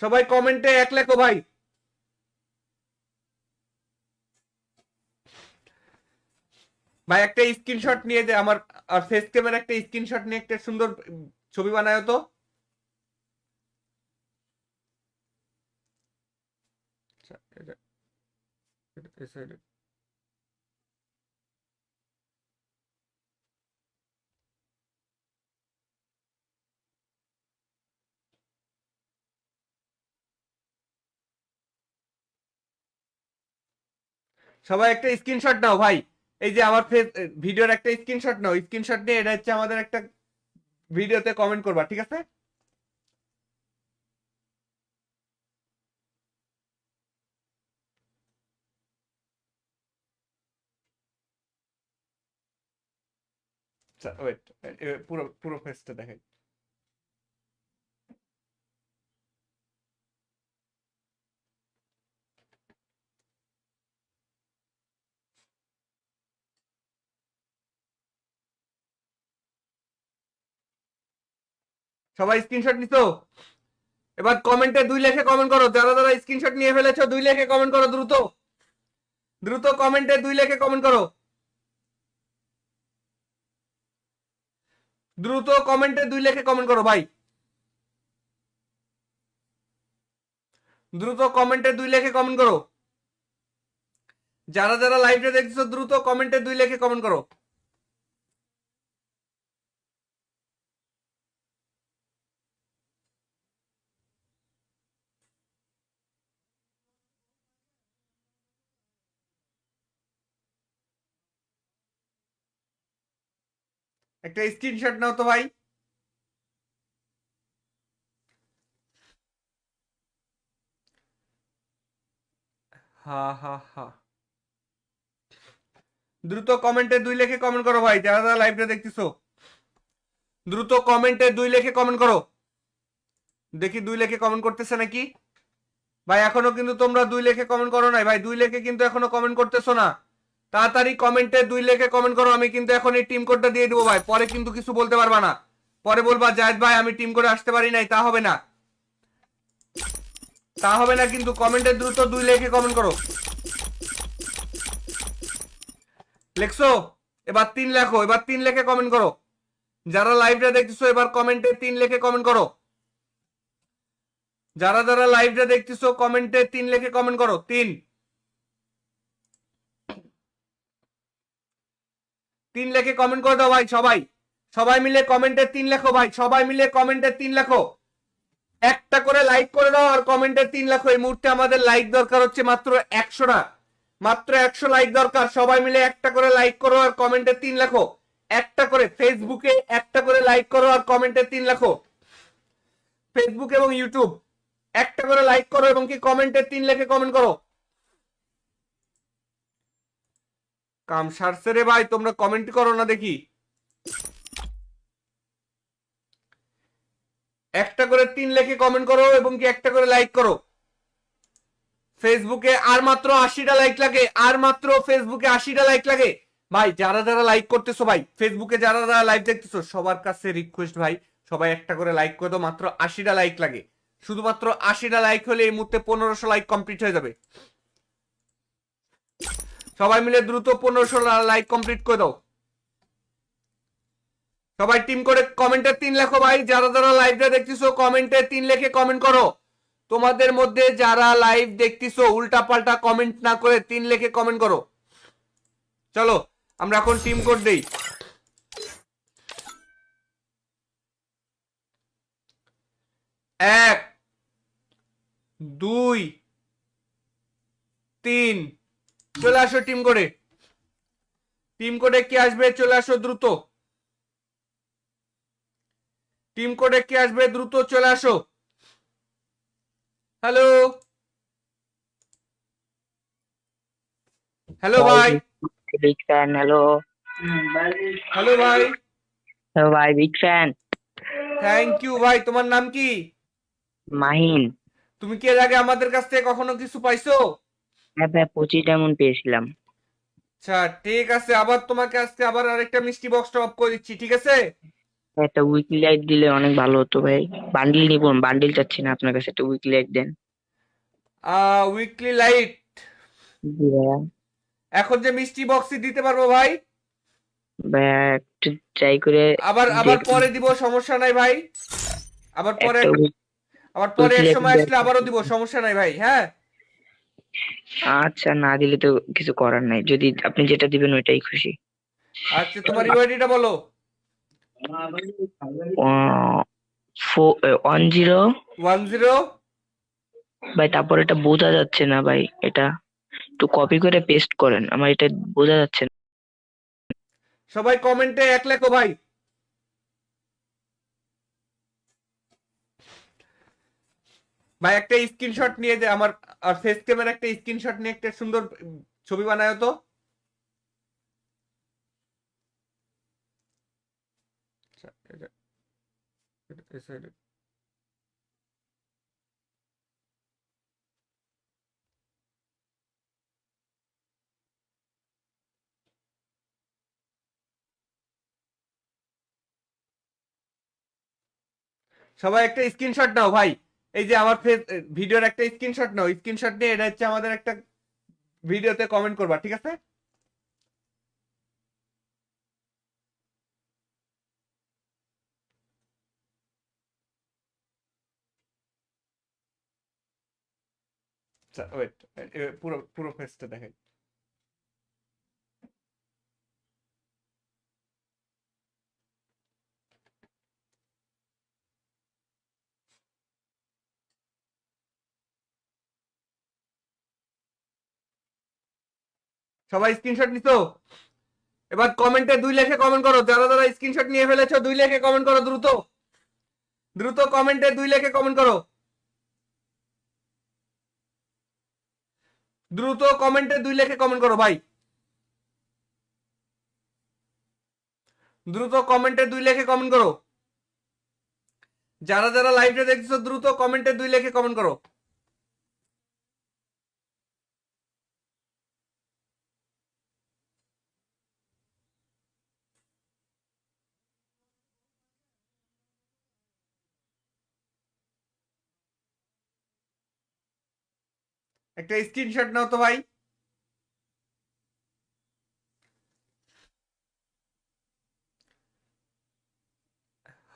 সবাই কমেন্টে এক লেখো ভাই। ভাই একটা স্ক্রিনশট নিয়ে দে আমার, আর ফেস ক্যামের একটা স্ক্রিনশট নিয়ে একটা সুন্দর ছবি বানায় তো। আচ্ছা, এই side এ। সবাই একটা স্ক্রিনশট নাও ভাই। এই যে আমার ফেস ভিডিওর একটা স্ক্রিনশট নাও, স্ক্রিনশট নিয়ে এটা হচ্ছে আমাদের একটা ভিডিওতে কমেন্ট করবা, ঠিক আছে? ওয়েট, পুরো পুরো ফেসটা দেখাই। সবাই স্ক্রিনশট নিছো? এবার কমেন্টে 2 লেখে কমেন্ট করো, যারা যারা স্ক্রিনশট নিয়ে ফেলেছো 2 লেখে কমেন্ট করো, দ্রুত দ্রুত কমেন্টে 2 লেখে কমেন্ট করো, দ্রুত কমেন্টে 2 লেখে কমেন্ট করো ভাই, দ্রুত কমেন্টে 2 লেখে কমেন্ট করো। যারা যারা লাইভে দেখছো দ্রুত কমেন্টে 2 লেখে কমেন্ট করো। একটা স্ক্রিনশট নাও তো ভাই। হা হা হা, দ্রুত কমেন্টে 2 লেখে কমেন্ট করো ভাই, যারা যারা লাইভটা দেখতেছো দ্রুত কমেন্টে 2 লেখে কমেন্ট করো। দেখি 2 লেখে কমেন্ট করতেছে নাকি ভাই? এখনো কিন্তু তোমরা 2 লেখে কমেন্ট করো নাই ভাই, 2 লেখে কিন্তু এখনো কমেন্ট করতেছো না। তাড়াতাড়ি কমেন্টে 2 লেখে কমেন্ট করো, আমি কিন্তু এখন এই টিম কোডটা দিয়ে দেবো ভাই, পরে কিন্তু কিছু বলতে পারবা না, পরে বলবা জায়েদ ভাই আমি টিম করে আসতে পারি নাই, তা হবে না, তা হবে না কিন্তু। কমেন্টে দ্রুত 2 লেখে কমেন্ট করো। লেখছো? এবার 3 লেখো, এবার 3 লেখে কমেন্ট করো। যারা লাইভটা দেখতেছো এবার কমেন্টে 3 লেখে কমেন্ট করো। যারা যারা লাইভটা দেখতেছো কমেন্টে 3 লেখে কমেন্ট করো। 3 লেখে কমেন্ট করে দাও ভাই সবাই, সবাই মিলে কমেন্টে 3 লেখো ভাই, সবাই মিলে কমেন্টে 3 লেখো। একটা করে লাইক করে দাও আর কমেন্টে 3 লেখো। এই মুহূর্তে আমাদের লাইক দরকার হচ্ছে মাত্র 100টা, মাত্র 100 লাইক দরকার। সবাই মিলে একটা করে লাইক করো আর কমেন্টে 3 লেখো। একটা করে ফেসবুকে একটা করে লাইক করো আর কমেন্টে 3 লেখো। ফেসবুক এবং ইউটিউব একটা করে লাইক করো এবং কি কমেন্টে 3 লেখে কমেন্ট করো। কাম সারছে রে ভাই, তোমরা কমেন্ট করো না দেখি। একটা করে 3 লেখে কমেন্ট করো এবং কি একটা করে লাইক করো। ফেসবুকে আর মাত্র 80টা লাইক লাগে, আর মাত্র ফেসবুকে 80টা লাইক লাগে ভাই। যারা যারা লাইক করতেছো ভাই, ফেসবুকে যারা যারা লাইভ দেখতেছো সবার কাছে রিকোয়েস্ট ভাই, সবাই একটা করে লাইক করে দাও, মাত্র 80টা লাইক লাগে। শুধুমাত্র 80টা লাইক হলে এই মুহূর্তে 1500 লাইক কমপ্লিট হয়ে যাবে। সবাই মিলে দ্রুত 1500 লাইক কমপ্লিট করে দাও। সবাই টিম করে কমেন্টে 3 লেখো ভাই, যারা যারা লাইভটা দেখতেছো কমেন্টে 3 লেখে কমেন্ট করো। তোমাদের মধ্যে যারা লাইভ দেখতেছো উল্টা পাল্টা কমেন্ট না করে 3 লেখে কমেন্ট করো। চলো আমরা এখন টিম কোড দেই। 1 2 3, চলে আসো টিম কোডে। টিম কোডে কি আসবে? চলে আসো দ্রুত। টিম কোডে কি আসবে? দ্রুত চলে আসো। হ্যালো, হ্যালো ভাই। Big fan. হ্যালো হ্যালো ভাই। হ্যালো ভাই, বিগ ফ্যান। থ্যাংক ইউ ভাই। তোমার নাম কি? মাহিন। তুমি কি এর আগে আমাদের কাছ থেকে কখনো কিছু পাইছো? হ্যাঁ ভাই, 25 ডায়মন্ড পেয়েছিলাম। আচ্ছা ঠিক আছে, আবার তোমাকে আজকে আবার আরেকটা মিষ্টি বক্স টপ করে দিচ্ছি, ঠিক আছে? একটা উইকলি লাইট দিলে অনেক ভালো হতো ভাই। বান্ডিল নিব, বান্ডিল চাচ্ছি না, আপনার কাছে একটা উইকলি লাইট দেন। উইকলি লাইট জি ভাইয়া। এখন যে মিষ্টি বক্সই দিতে পারবো ভাই, ভাইয়া একটু ট্রাই করে আবার আবার দেখ। পরে দিব, সমস্যা নাই ভাই। আবার পরে, একটা আবার পরে উইকলি এক লাইট সময় আসলে দরকার। আবারও দিব, সমস্যা নাই ভাই। হ্যাঁ, আচ্ছা, না দিলে তো কিছু করার নাই, যদি আপনি যেটা দিবেন ওইটাই খুশি। আচ্ছা তোমার ইউআইডিটা বলো। 10। 10। ভাই তারপর এটা বোঝা যাচ্ছে না ভাই, এটা একটু কপি করে পেস্ট করেন, আমার এটা বোঝা যাচ্ছে না। সবাই কমেন্টে এক লেখো ভাই। ভাই একটা স্ক্রিনশট নিয়ে দে আমার, আর ফেস ক্যামেরা একটা স্ক্রিনশট নিয়ে একটা সুন্দর ছবি বানায় তো। আচ্ছা, এই side এ। সবাই একটা স্ক্রিনশট নাও ভাই। এই যে আমার ফেস ভিডিওর একটা স্ক্রিনশট নাও, স্ক্রিনশট নিয়ে এটা হচ্ছে আমাদের একটা ভিডিওতে কমেন্ট করবা, ঠিক আছে? ওয়েট, পুরো পুরো ফেসটা দেখাই। সবাই স্ক্রিনশট নিছো? এবার কমেন্টে 2 লেখে কমেন্ট করো, যারা যারা স্ক্রিনশট নিয়ে ফেলেছো 2 লেখে কমেন্ট করো, দ্রুত দ্রুত কমেন্টে 2 লেখে কমেন্ট করো, দ্রুত কমেন্টে 2 লেখে কমেন্ট করো ভাই, দ্রুত কমেন্টে 2 লেখে কমেন্ট করো। যারা যারা লাইভটা দেখছো দ্রুত কমেন্টে 2 লেখে কমেন্ট করো। একটা স্ক্রিনশট নাও তো ভাই।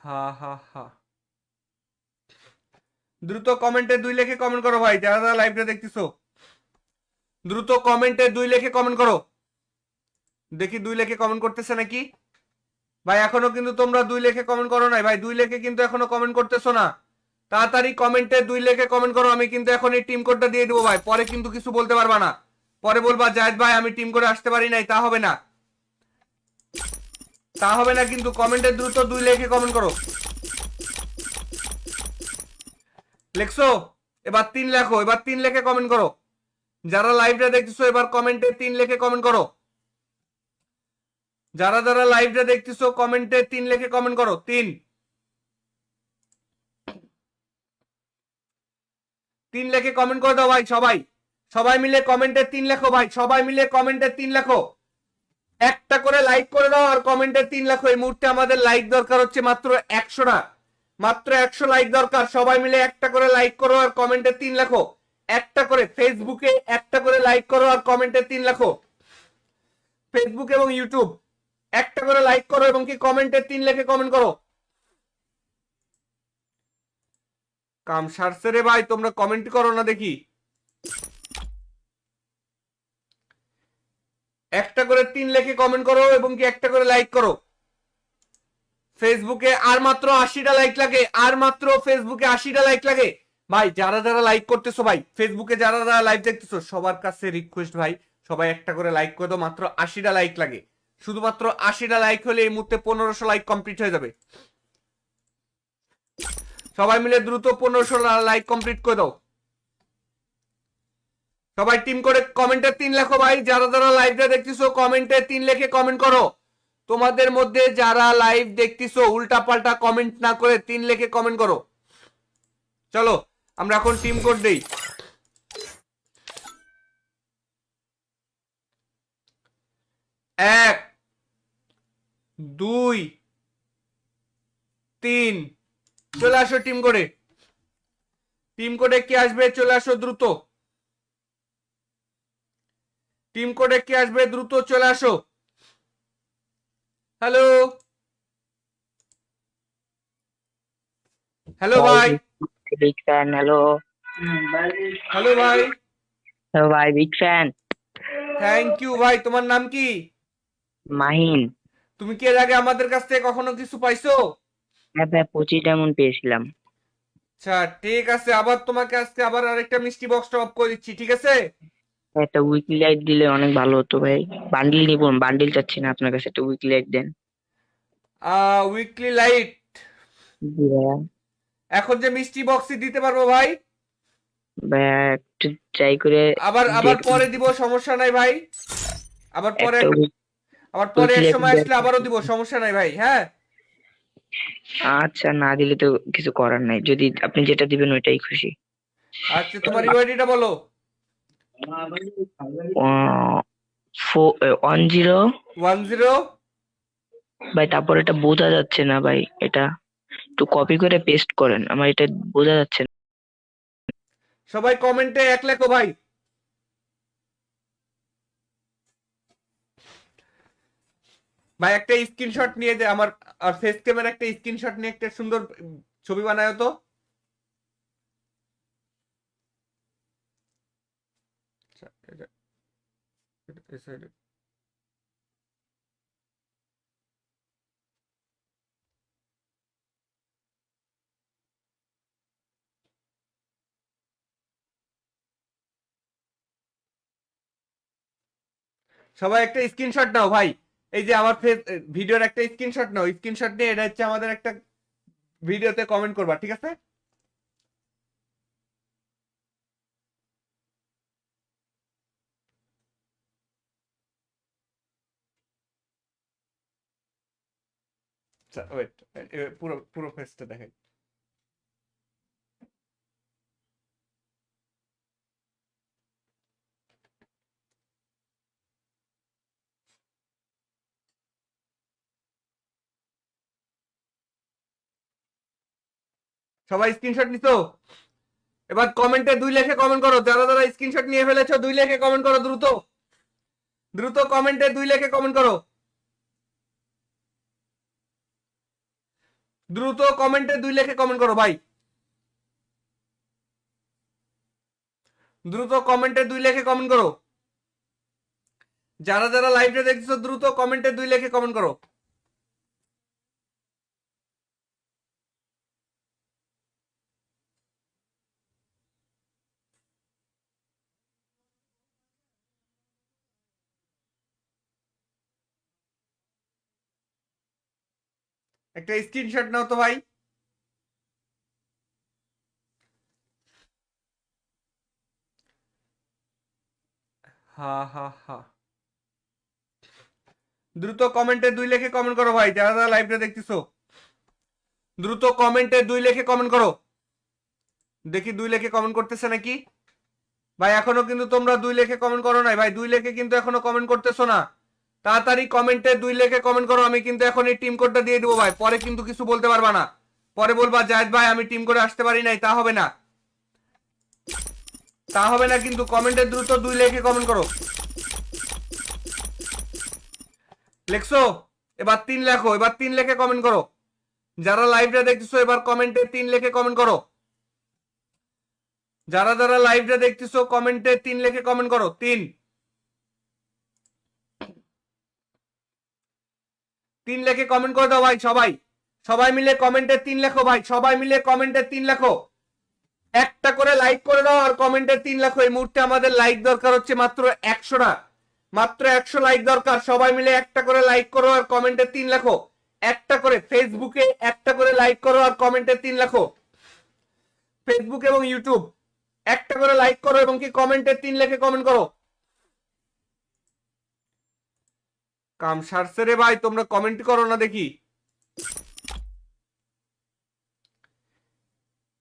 হা হা হা, দ্রুত কমেন্টে 2 লেখে কমেন্ট করো ভাই, যারা যারা লাইভটা দেখতেছো দ্রুত কমেন্টে 2 লেখে কমেন্ট করো। দেখি 2 লেখে কমেন্ট করতেছে নাকি ভাই? এখনো কিন্তু তোমরা 2 লেখে কমেন্ট করো নাই ভাই, 2 লেখে কিন্তু এখনো কমেন্ট করতেছো না। তাড়াতাড়ি কমেন্টে 2 লেখে কমেন্ট করো, আমি কিন্তু এখন এই টিম কোডটা দিয়ে দেবো ভাই, পরে কিন্তু কিছু বলতে পারবা না। পরে বলবা জায়েদ ভাই আমি টিম করে আসতে পারি নাই, তা হবে না, তা হবে না কিন্তু। কমেন্টে দ্রুত 2 লেখে কমেন্ট করো। লেখছো? এবার 3 লেখো, এবার 3 লেখে কমেন্ট করো। যারা লাইভটা দেখতেছো এবার কমেন্টে 3 লেখে কমেন্ট করো। যারা যারা লাইভটা দেখতেছো কমেন্টে 3 লেখে কমেন্ট করো। 3 লেখে কমেন্ট করে দাও ভাই সবাই। সবাই মিলে কমেন্টে 3 লেখো ভাই, সবাই মিলে কমেন্টে 3 লেখো। একটা করে লাইক করে দাও আর কমেন্টে 3 লেখো। এই মুহূর্তে আমাদের লাইক দরকার হচ্ছে মাত্র 100টা, মাত্র 100 লাইক দরকার। সবাই মিলে একটা করে লাইক করো আর কমেন্টে 3 লেখো। একটা করে ফেসবুকে একটা করে লাইক করো আর কমেন্টে 3 লেখো। ফেসবুক এবং ইউটিউব একটা করে লাইক করো এবং কি কমেন্টে 3 লেখে কমেন্ট করো। কাম সারছে রে ভাই, তোমরা কমেন্ট করো না দেখি। একটা করে 3 লেখে কমেন্ট করো এবং কি একটা করে লাইক করো। ফেসবুকে আর মাত্র 80টা লাইক লাগে, আর মাত্র ফেসবুকে 80টা লাইক লাগে ভাই। যারা যারা লাইক করতেছো ভাই, ফেসবুকে যারা যারা লাইভ দেখতেছো সবার কাছে রিকোয়েস্ট ভাই, সবাই একটা করে লাইক করে দাও। মাত্র 80টা লাইক লাগে, শুধুমাত্র 80টা লাইক হলে এই মুহূর্তে 1500 লাইক কমপ্লিট হয়ে যাবে। সবাই মিলে দ্রুত 1500 লাইক কমপ্লিট করে দাও। সবাই টিম করে কমেন্টে 3 লেখো ভাই। যারা যারা লাইভটা দেখতেছো কমেন্টে 3 লেখে কমেন্ট করো। তোমাদের মধ্যে যারা লাইভ দেখতেছো উল্টা পাল্টা কমেন্ট না করে 3 লেখে কমেন্ট করো। চলো আমরা এখন টিম কোড দেই। 1, 2, 3 চলে আসো টিম কোডে। টিম কোডে কে আসবে চলে আসো দ্রুত। টিম কোডে কে আসবে দ্রুত চলে আসো। হ্যালো হ্যালো ভাই। Big fan. হ্যালো হ্যালো ভাই। হ্যালো ভাই, বিগ ফ্যান। থ্যাংক ইউ ভাই। তোমার নাম কি? মাহিন। তুমি কি এর আগে আমাদের কাছ থেকে কখনো কিছু পাইছো? হ্যাঁ ভাই, 25 ডায়মন্ড পেয়েছিলাম। আচ্ছা ঠিক আছে, আবার তোমাকে আজকে আবার আরেকটা মিষ্টি বক্স টপ করে দিচ্ছি, ঠিক আছে? একটা উইকলি লাইট দিলে অনেক ভালো হতো ভাই। বান্ডিল নিব, বান্ডিল চাচ্ছি না, আপনার কাছে একটা উইকলি লাইট দেন। উইকলি লাইট জি ভাইয়া। এখন যে মিষ্টি বক্সই দিতে পারবো ভাই। ভাইয়া একটু ট্রাই করে আবার আবার দেখুন। পরে দিব, সমস্যা নাই ভাই। আবার পরে একটা আবার পরে উইকলি এক লাইট সময় দেন। আসলে আবারও দিব, সমস্যা নাই ভাই। হ্যাঁ আচ্ছা, না দিলে তো কিছু করার নাই, যদি আপনি যেটা দিবেন ওইটাই খুশি। আচ্ছা, তোমার ইউআইডিটা বলো। 10। 10। ভাই তারপর এটা বোঝা যাচ্ছে না ভাই, এটা একটু কপি করে পেস্ট করেন, আমার এটা বোঝা যাচ্ছে না। সবাই কমেন্টে এক লেখো ভাই। ভাই একটা স্ক্রিনশট নিয়ে যে আমার আর ফেস ক্যামেরা একটা স্ক্রিনশট নিয়ে একটা সুন্দর ছবি বানায় তো। আচ্ছা, এই side এ। সবাই একটা স্ক্রিনশট নাও ভাই। এই যে আমার ফেস ভিডিওর একটা স্ক্রিনশট নাও, স্ক্রিনশট নিয়ে এটা হচ্ছে আমাদের একটা ভিডিওতে কমেন্ট করবা, ঠিক আছে? আচ্ছা ওয়েট, পুরো পুরো ফেসটা দেখাই। সবাই স্ক্রিনশট নিছো? এবার কমেন্টে 2 লেখে কমেন্ট করো, যারা যারা স্ক্রিনশট নিয়ে ফেলেছো 2 লেখে কমেন্ট করো দ্রুত। দ্রুত কমেন্টে 2 লেখে কমেন্ট করো। দ্রুত কমেন্টে 2 লেখে কমেন্ট করো ভাই। দ্রুত কমেন্টে 2 লেখে কমেন্ট করো। যারা যারা লাইভে দেখছো দ্রুত কমেন্টে 2 লেখে কমেন্ট করো। একটা স্ক্রিনশট নাও তো ভাই। হা হা হা। দ্রুত কমেন্টে 2 লেখে কমেন্ট করো ভাই, যারা যারা লাইভটা দেখতেছো দ্রুত কমেন্টে 2 লেখে কমেন্ট করো। দেখি 2 লেখে কমেন্ট করতেছে নাকি ভাই। এখনো কিন্তু তোমরা 2 লেখে কমেন্ট করো নাই ভাই, 2 লেখে কিন্তু এখনো কমেন্ট করতেছো না। তাড়াতাড়ি কমেন্টে 2 লেখে কমেন্ট করো। আমি কিন্তু এখন এই টিম কোডটা দিয়ে দেবো ভাই, পরে কিন্তু কিছু বলতে পারবা না। পরে বলবা জায়েদ ভাই আমি টিম কোডে আসতে পারি নাই, তা হবে না। তা হবে না কিন্তু। কমেন্টে দ্রুত 2 লেখে কমেন্ট করো। লেখছো? এবার 3 লেখো, এবার 3 লেখে কমেন্ট করো। যারা লাইভটা দেখতেছো এবার কমেন্টে 3 লেখে কমেন্ট করো। যারা যারা লাইভটা দেখতেছো কমেন্টে 3 লেখে কমেন্ট করো। 3 লেখে কমেন্ট করে দাও ভাই সবাই। সবাই মিলে কমেন্টে 3 লেখো ভাই, সবাই মিলে কমেন্টে 3 লেখো। একটা করে লাইক করে দাও আর কমেন্টে 3 লেখো। এই মুহূর্তে আমাদের লাইক দরকার হচ্ছে মাত্র 100টা। মাত্র 100 লাইক দরকার। সবাই মিলে একটা করে লাইক করো আর কমেন্টে 3 লেখো। একটা করে ফেসবুকে একটা করে লাইক করো আর কমেন্টে 3 লেখো। ফেসবুক এবং ইউটিউব একটা করে লাইক করো এবং কি কমেন্টে 3 লেখে কমেন্ট করো। কাম সারছে রে ভাই, তোমরা কমেন্ট করো না দেখি।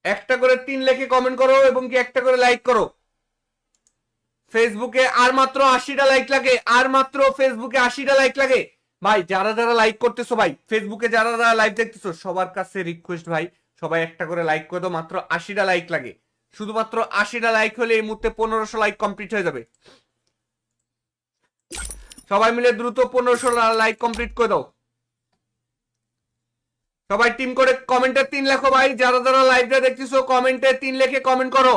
একটা করে 3 লেখে কমেন্ট করো এবং কি একটা করে লাইক করো। ফেসবুকে আর মাত্র 80টা লাইক লাগে, আর মাত্র ফেসবুকে 80টা লাইক লাগে। ভাই যারা যারা লাইক করতেছো ভাই, ফেসবুকে যারা যারা লাইভ দেখতেছো, সবার কাছে রিকোয়েস্ট ভাই, সবাই একটা করে লাইক করে দাও। মাত্র 80টা লাইক লাগে, শুধুমাত্র 80টা লাইক হলে এই মুহূর্তে 1500 লাইক কমপ্লিট হয়ে যাবে। সবাই মিলে দ্রুত 1500 লাইক কমপ্লিট করে দাও। সবাই টিম করে কমেন্টে 3 লেখো ভাই। যারা যারা লাইভটা দেখতেছো কমেন্টে 3 লিখে কমেন্ট করো।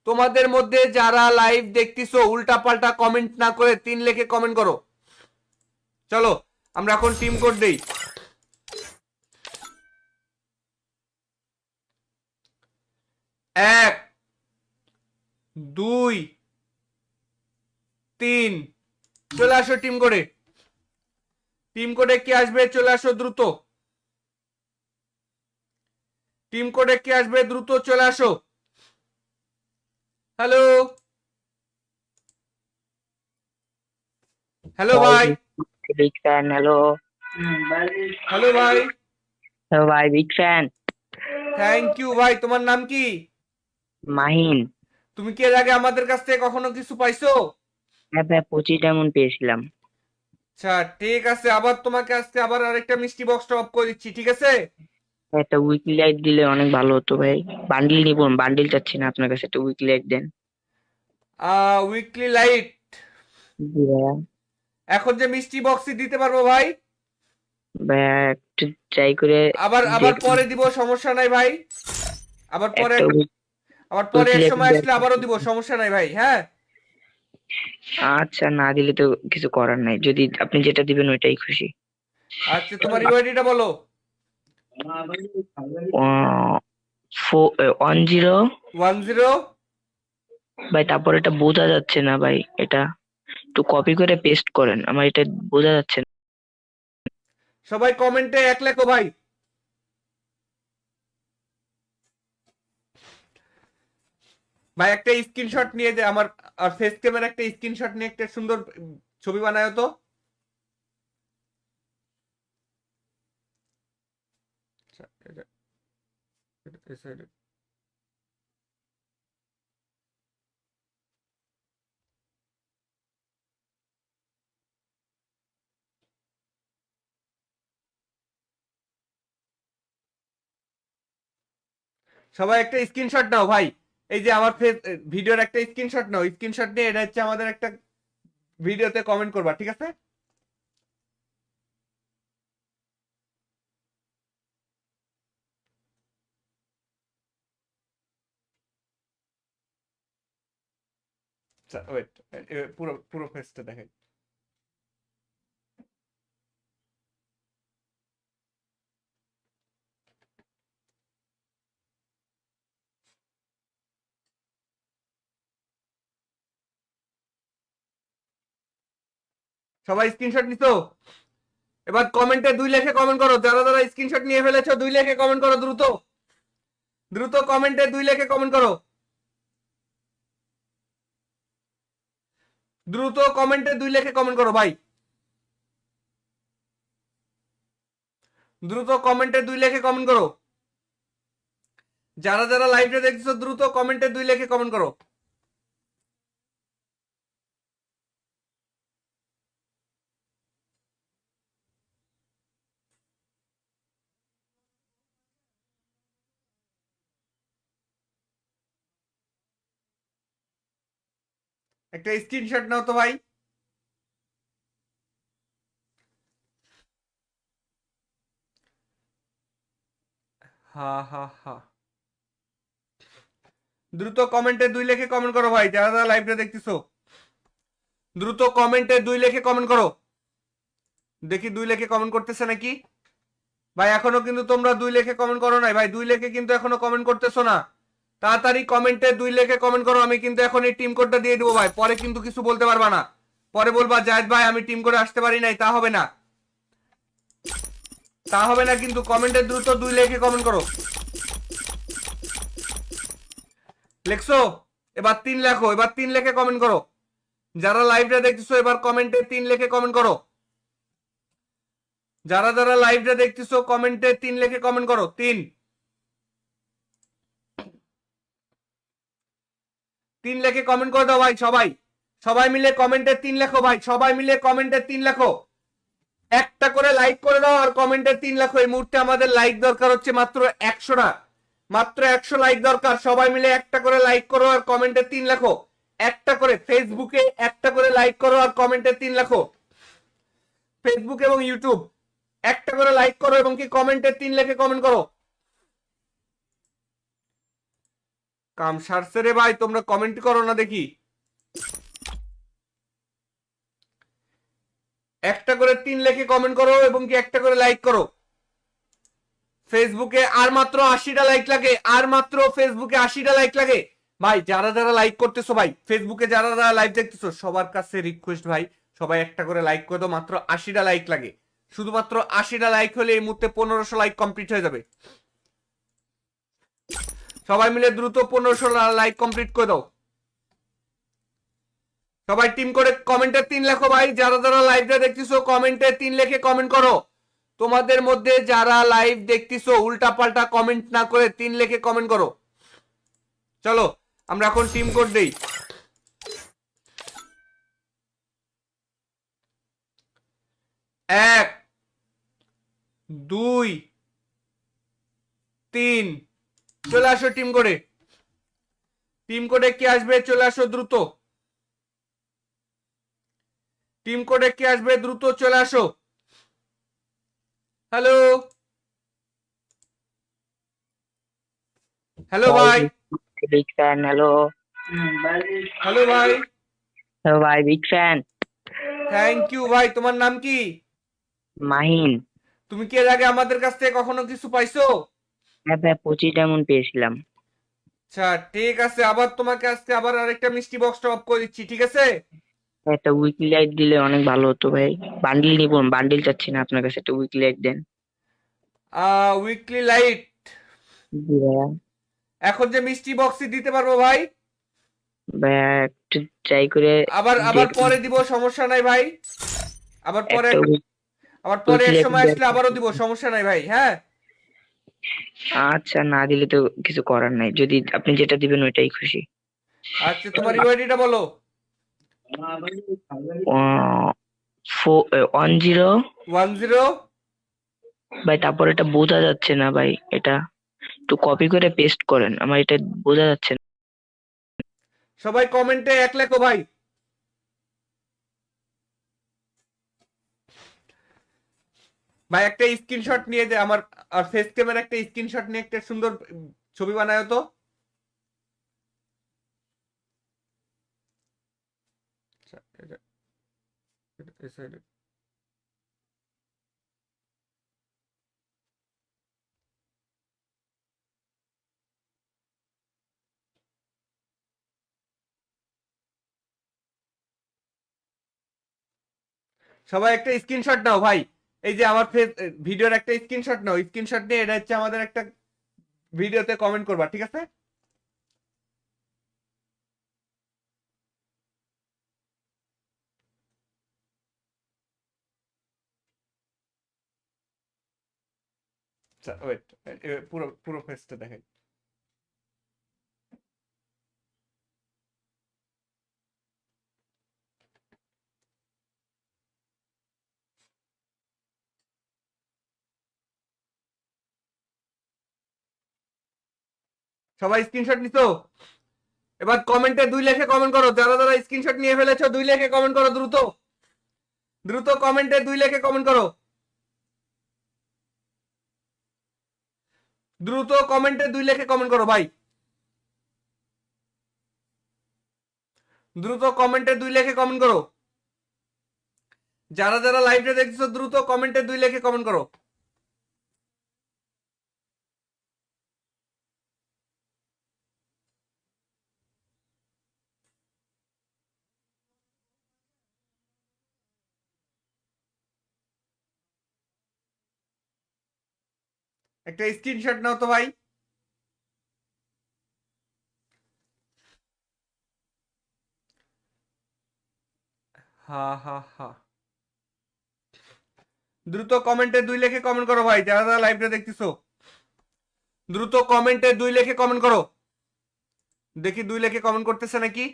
তোমাদের মধ্যে যারা লাইভ দেখতেছো উল্টা পাল্টা কমেন্ট না করে 3 লিখে কমেন্ট করো। চলো আমরা এখন টিম কোড দেই। 1 2 3 চলে আসো টিম কোডে। টিম কোডে কি আসবে চলে আসো দ্রুত। টিম কোডে কি আসবে দ্রুত চলে আসো। হ্যালো হ্যালো ভাই। Big fan. হ্যালো হ্যালো ভাই। হ্যালো ভাই, বিগ ফ্যান। থ্যাংক ইউ ভাই। তোমার নাম কি? মাহিন। তুমি কি এর আগে আমাদের কাছ থেকে কখনো কিছু পাইছো? হ্যাঁ ভাই, 25 ডায়মন্ড পেয়েছিলাম। আচ্ছা ঠিক আছে, আবার তোমাকে আজকে আবার আরেকটা মিষ্টি বক্স টপ করে দিচ্ছি, ঠিক আছে? একটা উইকলি লাইট দিলে অনেক ভালো হতো ভাই। বান্ডিল নিব, বান্ডিল চাচ্ছি না, আপনার কাছে একটা উইকলি লাইট দেন। উইকলি লাইট জি ভাইয়া। এখন যে মিষ্টি বক্সই দিতে পারবো ভাই। ভাইয়া একটু ট্রাই করে আবার আবার দেখুন। পরে দিব, সমস্যা নাই ভাই। আবার পরে, একটা আবার পরে উইকলি এক লাইট সময় আসলে আবারও দিব, সমস্যা নাই ভাই। হ্যাঁ আচ্ছা, না দিলে তো কিছু করার নাই, যদি আপনি যেটা দিবেন ওইটাই খুশি। আচ্ছা তোমার ইউআইডিটা বলো। 10। 10। ভাই তারপর এটা বোঝা যাচ্ছে না ভাই, এটা একটু কপি করে পেস্ট করেন, আমার এটা বোঝা যাচ্ছে না। সবাই কমেন্টে 1 লেখো ভাই। ভাই একটা স্ক্রিনশট নিয়ে দে আমার, আর ফেস ক্যামেরা একটা স্ক্রিনশট নিয়ে একটা সুন্দর ছবি বানায় তো। আচ্ছা, এই side এ। সবাই একটা স্ক্রিনশট নাও ভাই। এই যে আমার ফেস ভিডিওর একটা স্ক্রিনশট নাও, স্ক্রিনশট নিয়ে এটা হচ্ছে আমাদের একটা ভিডিওতে কমেন্ট করবা, ঠিক আছে? ওয়েট, পুরো পুরো ফেসটা দেখাই। সবাই স্ক্রিনশট নিছো? এবার কমেন্টে 2 লেখে কমেন্ট করো। যারা যারা স্ক্রিনশট নিয়ে ফেলেছো 2 লেখে কমেন্ট করো দ্রুত। দ্রুত কমেন্টে 2 লেখে কমেন্ট করো। দ্রুত কমেন্টে 2 লেখে কমেন্ট করো ভাই। দ্রুত কমেন্টে 2 লেখে কমেন্ট করো। যারা যারা লাইভটা দেখছো দ্রুত কমেন্টে 2 লেখে কমেন্ট করো। একটা স্ক্রিনশট নাও তো ভাই। হা হা হা। দ্রুত কমেন্টে 2 লেখে কমেন্ট করো ভাই, যারা যারা লাইভটা দেখতেছো। দ্রুত কমেন্টে 2 লেখে কমেন্ট করো। দেখি 2 লেখে কমেন্ট করতেছে নাকি ভাই। এখনো কিন্তু তোমরা 2 লেখে কমেন্ট করো নাই ভাই। 2 লেখে কিন্তু এখনো কমেন্ট করতেছো না। তাড়াতাড়ি কমেন্টে 2 লেখে কমেন্ট করো। আমি কিন্তু এখন এই টিম কোডটা দিয়ে দেবো ভাই, পরে কিন্তু কিছু বলতে পারবা না। পরে বলবা জায়েদ ভাই আমি টিম করে আসতে পারি নাই, তা হবে না। তা হবে না কিন্তু। কমেন্টে দ্রুত 2 লেখে কমেন্ট করো। লেখছো? এবার 3 লেখো, এবার 3 লেখে কমেন্ট করো। যারা লাইভটা দেখতেছো এবার কমেন্টে 3 লেখে কমেন্ট করো। যারা যারা লাইভটা দেখতেছো কমেন্টে 3 লেখে কমেন্ট করো। 3 লেখে কমেন্ট করে দাও ভাই সবাই। সবাই মিলে কমেন্টে 3 লেখো ভাই। সবাই মিলে কমেন্টে 3 লেখো। একটা করে লাইক করে দাও আর কমেন্টে 3 লাখ। এই মুহূর্তে আমাদের লাইক দরকার হচ্ছে মাত্র 100টা, মাত্র 100 লাইক দরকার। সবাই মিলে একটা করে লাইক করো আর কমেন্টে 3 লাখ। একটা করে ফেসবুকে একটা করে লাইক করো আর কমেন্টে 3 লাখ। ফেসবুক এবং ইউটিউব একটা করে লাইক করো এবং কি কমেন্টে 3 লাখে কমেন্ট করো। কাম সারছে রে ভাই, তোমরা কমেন্ট করো না দেখি। একটা করে 3 লাখে কমেন্ট করো এবং কি একটা করে লাইক করো। ফেসবুকে আর মাত্র 80টা লাইক লাগে, আর মাত্র ফেসবুকে 80টা লাইক লাগে। ভাই যারা যারা লাইক করতেছো, ভাই ফেসবুকে যারা যারা লাইভ দেখতেছো, সবার কাছে রিকোয়েস্ট ভাই, সবাই একটা করে লাইক করে দাও। মাত্র 80টা লাইক লাগে, শুধুমাত্র 80টা লাইক হলে এই মুহূর্তে 1500 লাইক কমপ্লিট হয়ে যাবে। সবাই মিলে দ্রুত 1500 লাইক কমপ্লিট করে দাও। সবাই টিম করে কমেন্টে 3 লাখ। ভাই যারা যারা লাইভটা দেখতেছো কমেন্টে 3 লাখে কমেন্ট করো। তোমাদের মধ্যে যারা লাইভ দেখতেছো উল্টা পাল্টা কমেন্ট না করে 3 লাখে কমেন্ট করো। চলো আমরা এখন টিম কোড দেই। 1 2 3 চলে আসো টিম কোডে। টিম কোডে কি আসবে? চলে আসো দ্রুত। টিম কোডে কি আসবে? দ্রুত চলে আসো। হ্যালো হ্যালো ভাই। Big fan. হ্যালো হ্যালো ভাই। হ্যালো ভাই, বিগ ফ্যান। থ্যাংক ইউ ভাই। তোমার নাম কি? মাহিন। তুমি কি এর আগে আমাদের কাছ থেকে কখনো কিছু পাইছো? হ্যাঁ ভাই, 25 ডায়মন্ড পেয়েছিলাম। আচ্ছা ঠিক আছে, আবার তোমাকে আজকে আবার আরেকটা মিষ্টি বক্স টপ করে দিচ্ছি, ঠিক আছে? একটা উইকলি লাইট দিলে অনেক ভালো হতো ভাই। বান্ডিল নিব, বান্ডিল চাচ্ছি না, আপনার কাছে একটা উইকলি লাইট দেন। উইকলি লাইট জি ভাইয়া। এখন যে মিষ্টি বক্সই দিতে পারবো ভাই। ভাইয়া একটু ট্রাই করে আবার আবার দেখুন। পরে দিব, সমস্যা নাই ভাই। আবার পরে একটা আবার পরে এক উইকলি সময় আসলে আবারও দিব, সমস্যা নাই ভাই। হ্যাঁ আচ্ছা, না দিলে তো কিছু করার নাই, যদি আপনি যেটা দিবেন ওইটাই খুশি। আচ্ছা তোমার ইউআইডিটা বলো। 10 10। ভাই তারপর এটা বোঝা যাচ্ছে না ভাই, এটা একটু কপি করে পেস্ট করেন, আমার এটা বোঝা যাচ্ছে না। সবাই কমেন্টে 1 লেখো ভাই। ভাই একটা স্ক্রিনশট নিয়ে দে আমার, আর ফেস ক্যামেরা একটা স্ক্রিনশট নিয়ে একটা সুন্দর ছবি বানায় তো। আচ্ছা, এই side এ। সবাই একটা স্ক্রিনশট নাও ভাই। এই যে আমার ফেস ভিডিওর একটা স্ক্রিনশট নাও, স্ক্রিনশট নিয়ে এটা হচ্ছে আমাদের একটা ভিডিওতে কমেন্ট করবা, ঠিক আছে? ওয়েট, পুরো পুরো ফেসটা দেখাই। সবাই স্ক্রিনশট নিছো? এবার কমেন্টে 2 লেখে কমেন্ট করো। যারা যারা স্ক্রিনশট নিয়ে ফেলেছো 2 লেখে কমেন্ট করো দ্রুত। দ্রুত কমেন্টে 2 লেখে কমেন্ট করো। দ্রুত কমেন্টে 2 লেখে কমেন্ট করো ভাই। দ্রুত কমেন্টে 2 লেখে কমেন্ট করো। যারা যারা লাইভটা দেখছো দ্রুত কমেন্টে 2 লেখে কমেন্ট করো। একটা স্ক্রিনশট নাও তো ভাই। হা হা হা। দ্রুত কমেন্টে 2 লেখে কমেন্ট করো ভাই, যারা যারা লাইভটা দেখতেছো। দ্রুত কমেন্টে 2 লেখে কমেন্ট করো। দেখি 2 লেখে কমেন্ট করতেছে নাকি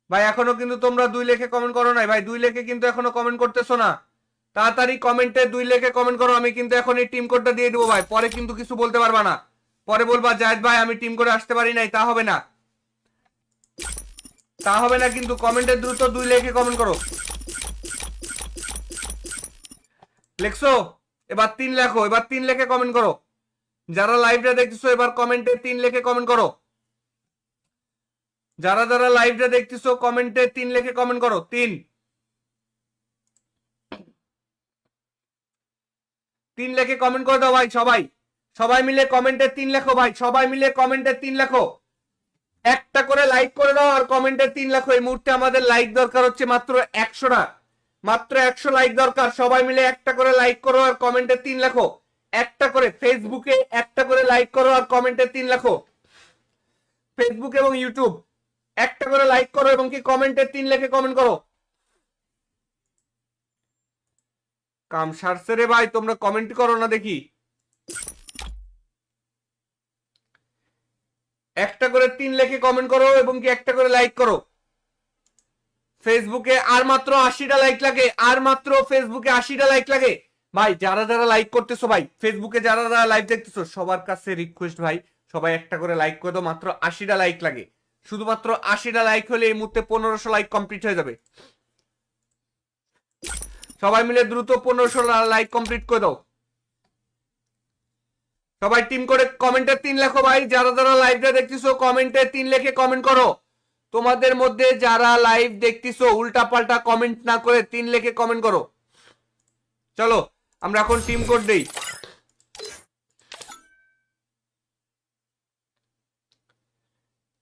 ভাই। এখনো কিন্তু তোমরা 2 লেখে কমেন্ট করো নাই ভাই। 2 লেখে কিন্তু এখনো কমেন্ট করতেছো না। তাড়াতাড়ি কমেন্টে 2 লিখে কমেন্ট করো। আমি কিন্তু এখন এই টিম কোডটা দিয়ে দেবো ভাই, পরে কিন্তু কিছু বলতে পারবা না, পরে বলবা জায়েদ ভাই আমি টিম কোডে আসতে পারি নাই, তা হবে না, তা হবে না কিন্তু। কমেন্টে দ্রুত 2 লিখে কমেন্ট করো। লেখছো? এবার 3 লেখো, এবার 3 লিখে কমেন্ট করো। যারা লাইভটা দেখতেছো এবার কমেন্টে 3 লিখে কমেন্ট করো। যারা যারা লাইভটা দেখতেছো কমেন্টে 3 লিখে কমেন্ট করো। 3 লিখে কমেন্ট করে দাও ভাই সবাই, সবাই মিলে কমেন্টে 3 লেখো ভাই, সবাই মিলে কমেন্টে 3 লেখো। একটা করে লাইক করে দাও আর কমেন্টে 3 লেখো। এই মুহূর্তে আমাদের লাইক দরকার হচ্ছে মাত্র 100টা, মাত্র 100 লাইক দরকার। সবাই মিলে একটা করে লাইক করো আর কমেন্টে 3 লেখো। একটা করে ফেসবুকে একটা করে লাইক করো আর কমেন্টে 3 লেখো। ফেসবুক এবং ইউটিউব একটা করে লাইক করো এবং কি কমেন্টে 3 লিখে কমেন্ট করো। কাম সারছে রে ভাই, তোমরা কমেন্ট করো না দেখি। একটা করে 3 লিখে কমেন্ট করো এবং কি একটা করে লাইক করো। ফেসবুকে আর মাত্র 80টা লাইক লাগে, আর মাত্র ফেসবুকে 80টা লাইক লাগে ভাই। যারা যারা লাইক করতেছো ভাই, ফেসবুকে যারা যারা লাইভ দেখতেছো সবার কাছে রিকোয়েস্ট ভাই, সবাই একটা করে লাইক করে দাও। মাত্র 80টা লাইক লাগে, শুধুমাত্র 80টা লাইক হলে এই মুহূর্তে 1500 লাইক কমপ্লিট হয়ে যাবে। সবাই মিলে দ্রুত 1500 লাইক কমপ্লিট করে দাও। সবাই টিম করে কমেন্টে 3 লেখো ভাই। যারা যারা লাইভটা দেখতেছো কমেন্টে 3 লিখে কমেন্ট করো। তোমাদের মধ্যে যারা লাইভ দেখতেছো উল্টা পাল্টা কমেন্ট না করে 3 লিখে কমেন্ট করো। চলো আমরা এখন টিম কোড দেই।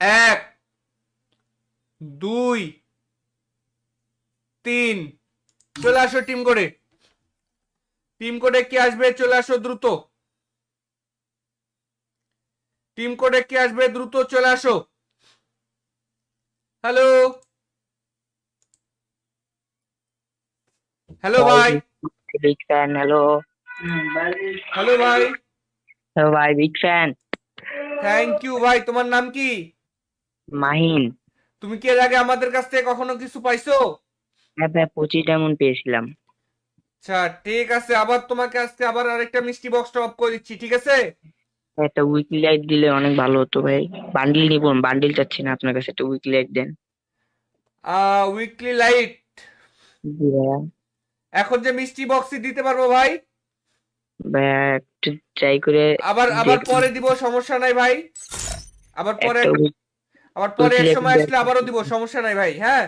1 2 3 চলে আসো টিম কোডে। টিম কোডে কি আসবে চলে আসো দ্রুত। টিম কোডে কি আসবে দ্রুত চলে আসো। হ্যালো হ্যালো ভাই, বিগ ফ্যান। হ্যালো হ্যালো ভাই, হ্যালো ভাই, বিগ ফ্যান। থ্যাংক ইউ ভাই। তোমার নাম কি? মাহিন। তুমি কি এর আগে আমাদের কাছ থেকে কখনো কিছু পাইছো? হ্যাঁ ভাই, 25 ডায়মন্ড পেয়েছিলাম। আচ্ছা ঠিক আছে, আবার তোমাকে আজকে আবার আরেকটা মিষ্টি বক্স টপ করে দিচ্ছি, ঠিক আছে? একটা উইকলি লাইট দিলে অনেক ভালো হতো ভাই। বান্ডিল নিব, বান্ডিল চাচ্ছি না, আপনার কাছে একটা উইকলি লাইট দেন। উইকলি লাইট জি ভাইয়া। এখন যে মিষ্টি বক্সই দিতে পারবো ভাই, ভাইয়া একটু ট্রাই করে আবার আবার দেখুন। পরে দিব, সমস্যা নাই ভাই। আবার পরে একটা আবার পরে উইকলি এক লাইট সময় দেন। আসলে আবারও দিব, সমস্যা নাই ভাই। হ্যাঁ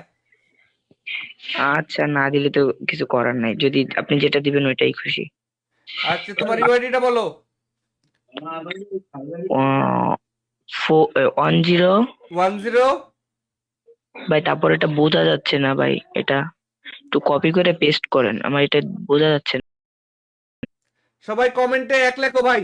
আচ্ছা, না দিলে তো কিছু করার নাই, যদি আপনি যেটা দিবেন ওইটাই খুশি। আচ্ছা, তোমার ইউআইডিটা বলো। 10। 10। ভাই তারপর এটা বোঝা যাচ্ছে না ভাই, এটা একটু কপি করে পেস্ট করেন, আমার এটা বোঝা যাচ্ছে না। সবাই কমেন্টে 1 লেখো ভাই।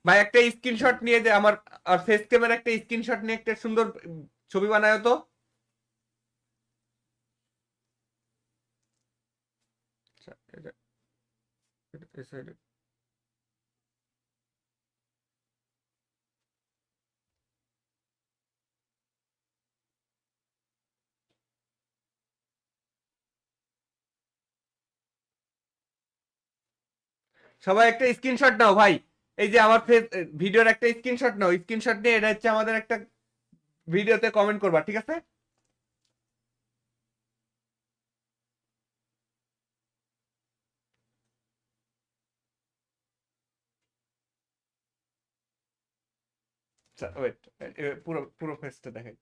ভাই একটা স্ক্রিনশট নিয়ে যে আমার আর ফেস ক্যামেরা একটা স্ক্রিনশট নিয়ে একটা সুন্দর ছবি বানায় তো। আচ্ছা, এই side এ। সবাই একটা স্ক্রিনশট নাও ভাই। এই যে আমার ফেস ভিডিওর একটা স্ক্রিনশট নাও, স্ক্রিনশট নিয়ে এটা হচ্ছে আমাদের একটা ভিডিওতে কমেন্ট করবা, ঠিক আছে? আচ্ছা ওয়েট, পুরো পুরো ফেসটা দেখাই।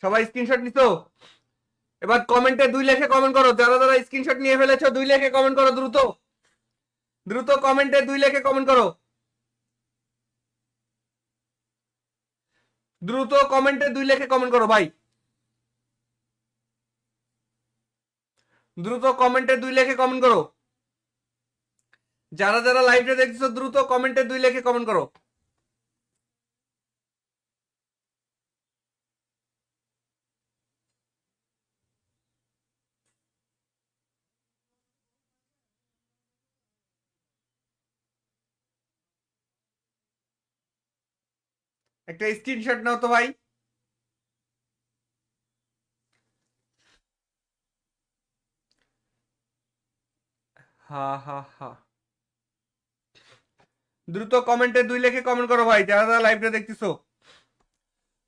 সবাই স্ক্রিনশট নিছো? এবার কমেন্টে 2 লিখে কমেন্ট করো। যারা যারা স্ক্রিনশট নিয়ে ফেলেছো 2 লিখে কমেন্ট করো দ্রুত, দ্রুত কমেন্টে 2 লিখে কমেন্ট করো। দ্রুত কমেন্টে 2 লিখে কমেন্ট করো ভাই। দ্রুত কমেন্টে 2 লিখে কমেন্ট করো। যারা যারা লাইভে দেখছো দ্রুত কমেন্টে 2 লিখে কমেন্ট করো। একটা স্ক্রিনশট নাও তো ভাই। হা হা হা। দ্রুত কমেন্টে 2 লেখে কমেন্ট করো ভাই, যারা যারা লাইভটা দেখতেছো।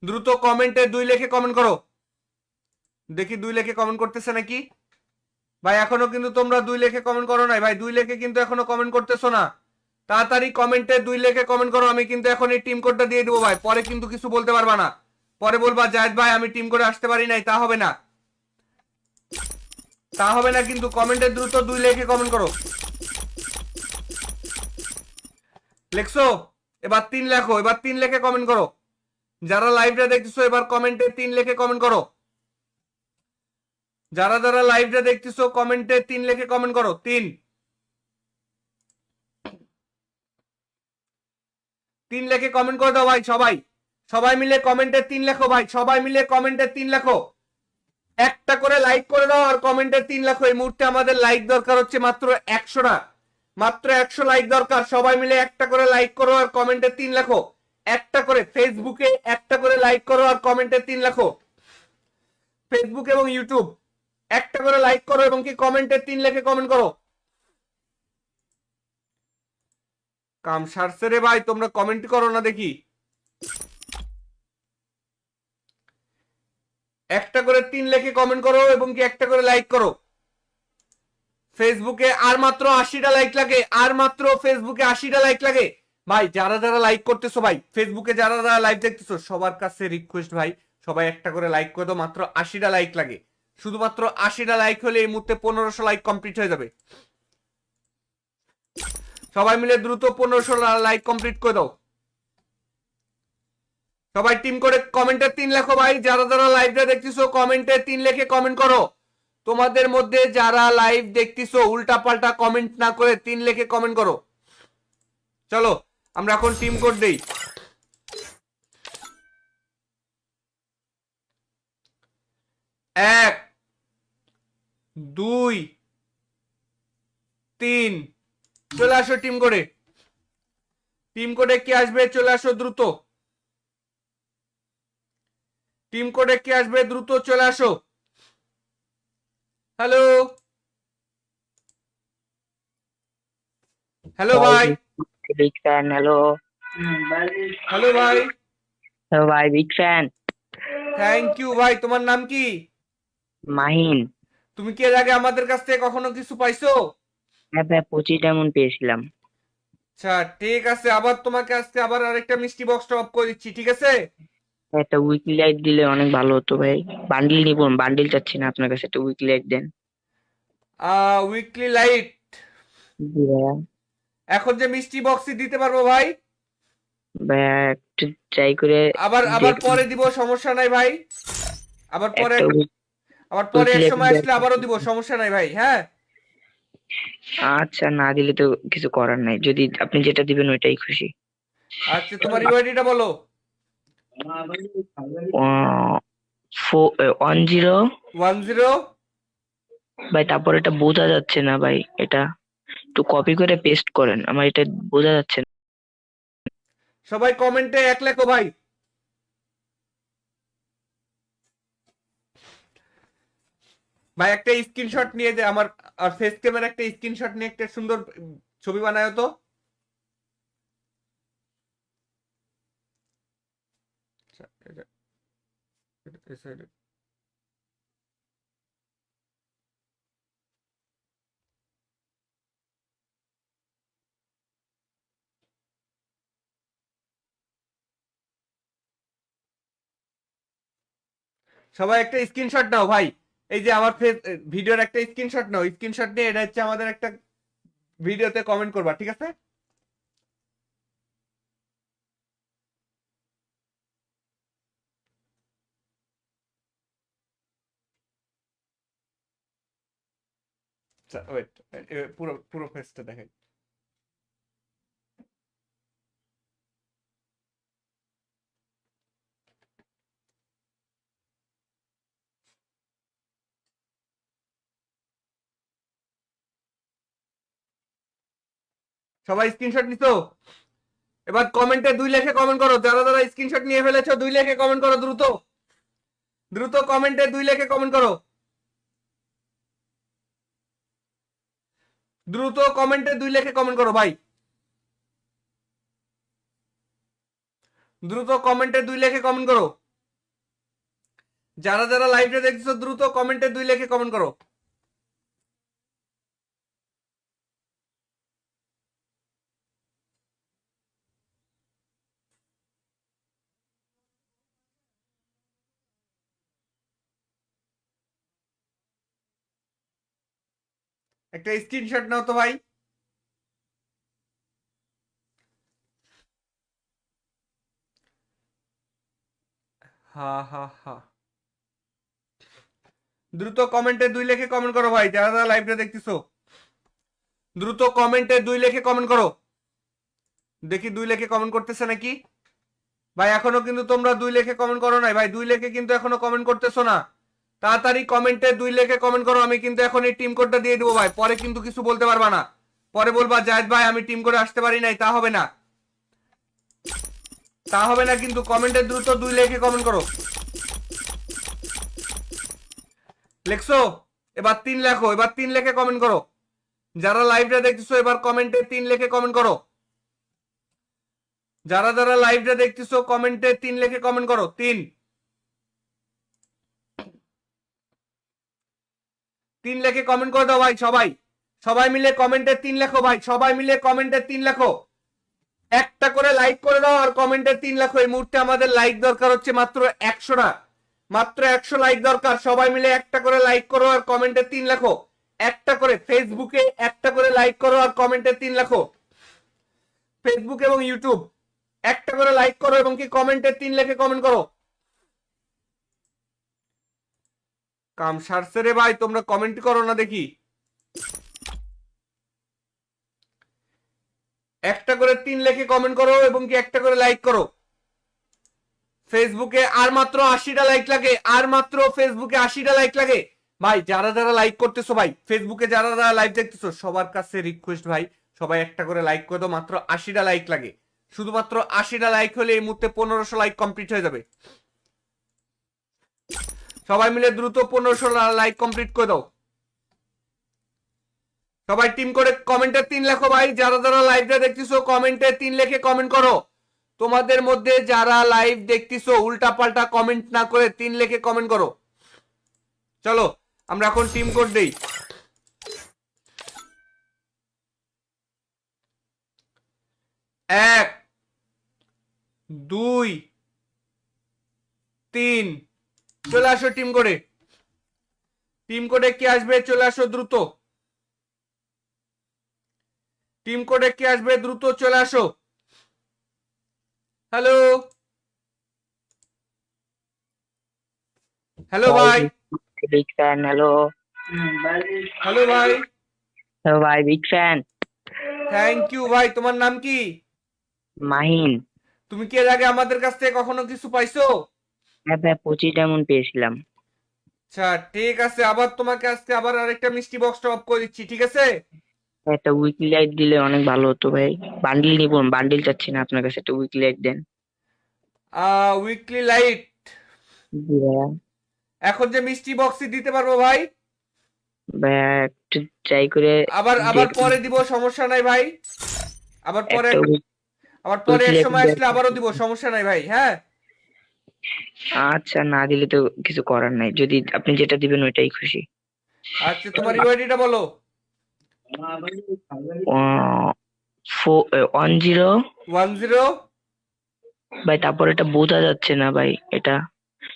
দ্রুত কমেন্টে 2 লেখে কমেন্ট করো। দেখি 2 লেখে কমেন্ট করতেছে নাকি ভাই। এখনো কিন্তু তোমরা 2 লেখে কমেন্ট করো নাই ভাই। 2 লেখে কিন্তু এখনো কমেন্ট করতেছো না। তাড়াতাড়ি কমেন্টে 2 লেখে কমেন্ট করো। আমি কিন্তু এখন এই টিম কোডটা দিয়ে দেবো ভাই, পরে কিন্তু কিছু বলতে পারবা না। পরে বলবা জায়েদ ভাই আমি টিম করে আসতে পারি নাই, তা হবে না। তা হবে না কিন্তু। কমেন্টে দ্রুত 2 লেখে কমেন্ট করো। লেখছো? এবার 3 লেখো, এবার 3 লেখে কমেন্ট করো। যারা লাইভটা দেখতেছো এবার কমেন্টে 3 লেখে কমেন্ট করো। যারা যারা লাইভটা দেখতেছো কমেন্টে 3 লেখে কমেন্ট করো। 3 লেখে কমেন্ট করে দাও ভাই সবাই। সবাই মিলে কমেন্টে 3 লেখো ভাই, সবাই মিলে কমেন্টে 3 লেখো। একটা করে লাইক করে দাও আর কমেন্টে 3 লেখো। এই মুহূর্তে আমাদের লাইক দরকার হচ্ছে মাত্র 100টা। মাত্র 100 লাইক দরকার। সবাই মিলে একটা করে লাইক করো আর কমেন্টে 3 লেখো। একটা করে ফেসবুকে একটা করে লাইক করো আর কমেন্টে 3 লেখো। ফেসবুক এবং ইউটিউব একটা করে লাইক করো এবং কি কমেন্টে 3 লেখে কমেন্ট করো। কাম সারছে রে ভাই, তোমরা কমেন্ট করো না দেখি। একটা করে 3 লেখে কমেন্ট করো এবং কি একটা করে লাইক করো। ফেসবুকে আর মাত্র 80টা লাইক লাগে, আর মাত্র ফেসবুকে 80টা লাইক লাগে। ভাই যারা যারা লাইক করতেছো ভাই, ফেসবুকে যারা যারা লাইভ দেখতেছো সবার কাছে রিকোয়েস্ট ভাই, সবাই একটা করে লাইক করে দাও। মাত্র 80টা লাইক লাগে। শুধুমাত্র 80টা লাইক হলে এই মুহূর্তে 1500 লাইক কমপ্লিট হয়ে যাবে। সবাই মিলে দ্রুত 1500 লাইক কমপ্লিট করে দাও। সবাই টিম করে কমেন্টে 3 লেখো ভাই। যারা যারা লাইভটা দেখতেছো কমেন্টে 3 লেখে কমেন্ট করো। তোমাদের মধ্যে যারা লাইভ দেখতেছো উল্টা পাল্টা কমেন্ট না করে 3 লেখে কমেন্ট করো। চলো আমরা এখন টিম কোড দেই। 1 2 3 চলে আসো টিম কোডে। টিম কোডে কি আসবে চলে আসো দ্রুত। টিম কোডে কি আসবে দ্রুত চলে আসো। হ্যালো হ্যালো ভাই ভাই। Big fan. হ্যালো। হ্যালো ভাই। হ্যালো ভাই, বিগ ফ্যান। থ্যাংক ইউ ভাই। তোমার নাম কি? মাহিন। তুমি কি এর আগে আমাদের কাছ থেকে কখনো কিছু পাইছো? হ্যাঁ ভাই, 25 ডায়মন্ড পেয়েছিলাম। আচ্ছা ঠিক আছে, আবার তোমাকে আজকে আবার আরেকটা মিষ্টি বক্স টপ করে দিচ্ছি, ঠিক আছে? একটা উইকলি লাইট দিলে অনেক ভালো হতো ভাই। বান্ডিল নিব, বান্ডিল চাচ্ছি না, আপনার কাছে একটা উইকলি লাইট দেন। উইকলি লাইট জি ভাইয়া। এখন যে মিষ্টি বক্সই দিতে পারবো ভাই। ভাইয়া একটু ট্রাই করে আবার আবার দেখ। পরে দিব, সমস্যা নাই ভাই। আবার পরে, একটা আবার পরে উইকলি এক লাইট সময় আসলে আবারও দিব, সমস্যা নাই ভাই। হ্যাঁ আচ্ছা, না দিলে তো কিছু করার নাই, যদি আপনি যেটা দিবেন ওইটাই খুশি। আচ্ছা তোমার ইউআইডিটা বলো। 10। 10। ভাই তারপর এটা বোঝা যাচ্ছে না ভাই, এটা একটু কপি করে পেস্ট করেন, আমার এটা বোঝা যাচ্ছে না। সবাই কমেন্টে 1 লেখো ভাই। ভাই একটা স্ক্রিনশট নিয়ে যে আমার আর ফেস ক্যামেরা একটা স্ক্রিনশট নিয়ে একটা সুন্দর ছবি বানায় তো। আচ্ছা, এই side এ। সবাই একটা স্ক্রিনশট নাও ভাই। এই যে আমার ফেস ভিডিওর একটা স্ক্রিনশট নাও। স্ক্রিনশট নিয়ে এটা হচ্ছে আমাদের একটা ভিডিওতে কমেন্ট করবা, ঠিক আছে? ওয়েট, পুরো পুরো ফেসটা দেখাই। সবাই স্ক্রিনশট নিছো? এবার কমেন্টে 2 লেখে কমেন্ট করো, যারা যারা স্ক্রিনশট নিয়ে ফেলেছো 2 লেখে কমেন্ট করো, দ্রুত দ্রুত কমেন্টে 2 লেখে কমেন্ট করো, দ্রুত কমেন্টে 2 লেখে কমেন্ট করো ভাই, দ্রুত কমেন্টে 2 লেখে কমেন্ট করো, যারা যারা লাইভে দেখছো দ্রুত কমেন্টে 2 লেখে কমেন্ট করো। একটা স্ক্রিনশট নাও তো ভাই। হা হা হা, দ্রুত কমেন্টে 2 লেখে কমেন্ট করো ভাই, যারা যারা লাইভটা দেখতেছো দ্রুত কমেন্টে 2 লেখে কমেন্ট করো। দেখি 2 লেখে কমেন্ট করতেছে নাকি ভাই, এখনো কিন্তু তোমরা 2 লেখে কমেন্ট করো নাই ভাই, 2 লেখে কিন্তু এখনো কমেন্ট করতেছো না। তাড়াতাড়ি কমেন্টে 2 লেখে কমেন্ট করো, আমি কিন্তু এখন এই টিম কোডটা দিয়ে দেবো ভাই, পরে কিন্তু কিছু বলতে পারবা না, পরে বলবা জায়েদ ভাই আমি টিম করে আসতে পারি নাই, তা হবে না, তা হবে না কিন্তু। কমেন্টে দ্রুত 2 লেখে কমেন্ট করো। লেখছো? এবার 3 লেখো, এবার 3 লেখে কমেন্ট করো, যারা লাইভটা দেখতেছো এবার কমেন্টে 3 লেখে কমেন্ট করো, যারা যারা লাইভটা দেখতেছো কমেন্টে 3 লেখে কমেন্ট করো। 3 লেখে কমেন্ট করে দাও ভাই, সবাই সবাই মিলে কমেন্টে 3 লেখো ভাই, সবাই মিলে কমেন্টে 3 লেখো, একটা করে লাইক করে দাও আর কমেন্টে 3 লেখো। এই মুহূর্তে আমাদের লাইক দরকার হচ্ছে মাত্র 100টা, মাত্র 100 লাইক দরকার, সবাই মিলে একটা করে লাইক করো আর কমেন্টে 3 লেখো, একটা করে ফেসবুকে একটা করে লাইক করো আর কমেন্টে 3 লেখো, ফেসবুক এবং ইউটিউব একটা করে লাইক করো এবং কি কমেন্টে 3 লেখে কমেন্ট করো। কাম সারছে রে ভাই, তোমরা কমেন্ট করো না দেখি, একটা করে 3 লেখে কমেন্ট করো এবং কি একটা করে লাইক করো। ফেসবুকে আর মাত্র 80টা লাইক লাগে, আর মাত্র ফেসবুকে 80টা লাইক লাগে ভাই, যারা যারা লাইক করতেছো ভাই, ফেসবুকে যারা যারা লাইভ দেখতেছো সবার কাছে রিকোয়েস্ট ভাই, সবাই একটা করে লাইক করে দাও, মাত্র 80টা লাইক লাগে, শুধুমাত্র 80টা লাইক হলে এই মুহূর্তে 1500 লাইক কমপ্লিট হয়ে যাবে, সবাই মিলে দ্রুত 1500 লাইক কমপ্লিট করে দাও। সবাই টিম করে কমেন্টে 3 লেখো ভাই, যারা যারা লাইভটা দেখতেছো কমেন্টে 3 লেখে কমেন্ট করো, তোমাদের মধ্যে যারা লাইভ দেখতেছো উল্টা পাল্টা কমেন্ট না করে 3 লেখে কমেন্ট করো। চলো আমরা এখন টিম কোড দেই। 1 2 3, চলে আসো টিম কোডে, টিম কোডে কি আসবে চলে আসো দ্রুত, টিম কোডে কি আসবে দ্রুত চলে আসো। হ্যালো হ্যালো ভাই, বিগ ফ্যান। হ্যালো হ্যালো ভাই, হ্যালো ভাই, বিগ ফ্যান। থ্যাংক ইউ ভাই, তোমার নাম কি? মাহিন। তুমি কি এর আগে আমাদের কাছ থেকে কখনো কিছু পাইছো? হ্যাঁ ভাই, 25 ডায়মন্ড পেয়েছিলাম। আচ্ছা ঠিক আছে, আবার তোমাকে আজকে আবার আরেকটা মিষ্টি বক্স টপ করে দিচ্ছি, ঠিক আছে? একটা উইকলি লাইট দিলে অনেক ভালো হতো ভাই। বান্ডিল নিব, বান্ডিল চাচ্ছি না, আপনার কাছে একটা উইকলি লাইট দেন। উইকলি লাইট জি ভাইয়া। এখন যে মিষ্টি বক্সই দিতে পারবো ভাই, ভাইয়া একটু ট্রাই করে আবার আবার দেখুন। পরে দিব, সমস্যা নাই ভাই, আবার পরে একটা আবার পরে উইকলি এক লাইট সময় দেন। আসলে আবারও দিব, সমস্যা নাই ভাই, হ্যাঁ। আচ্ছা, না দিলে তো কিছু করার নাই, যদি আপনি যেটা দিবেন ওইটাই খুশি। আচ্ছা তোমার ইউআইডিটা বলো। 10। 10, ভাই তারপর এটা বোঝা যাচ্ছে না ভাই, এটা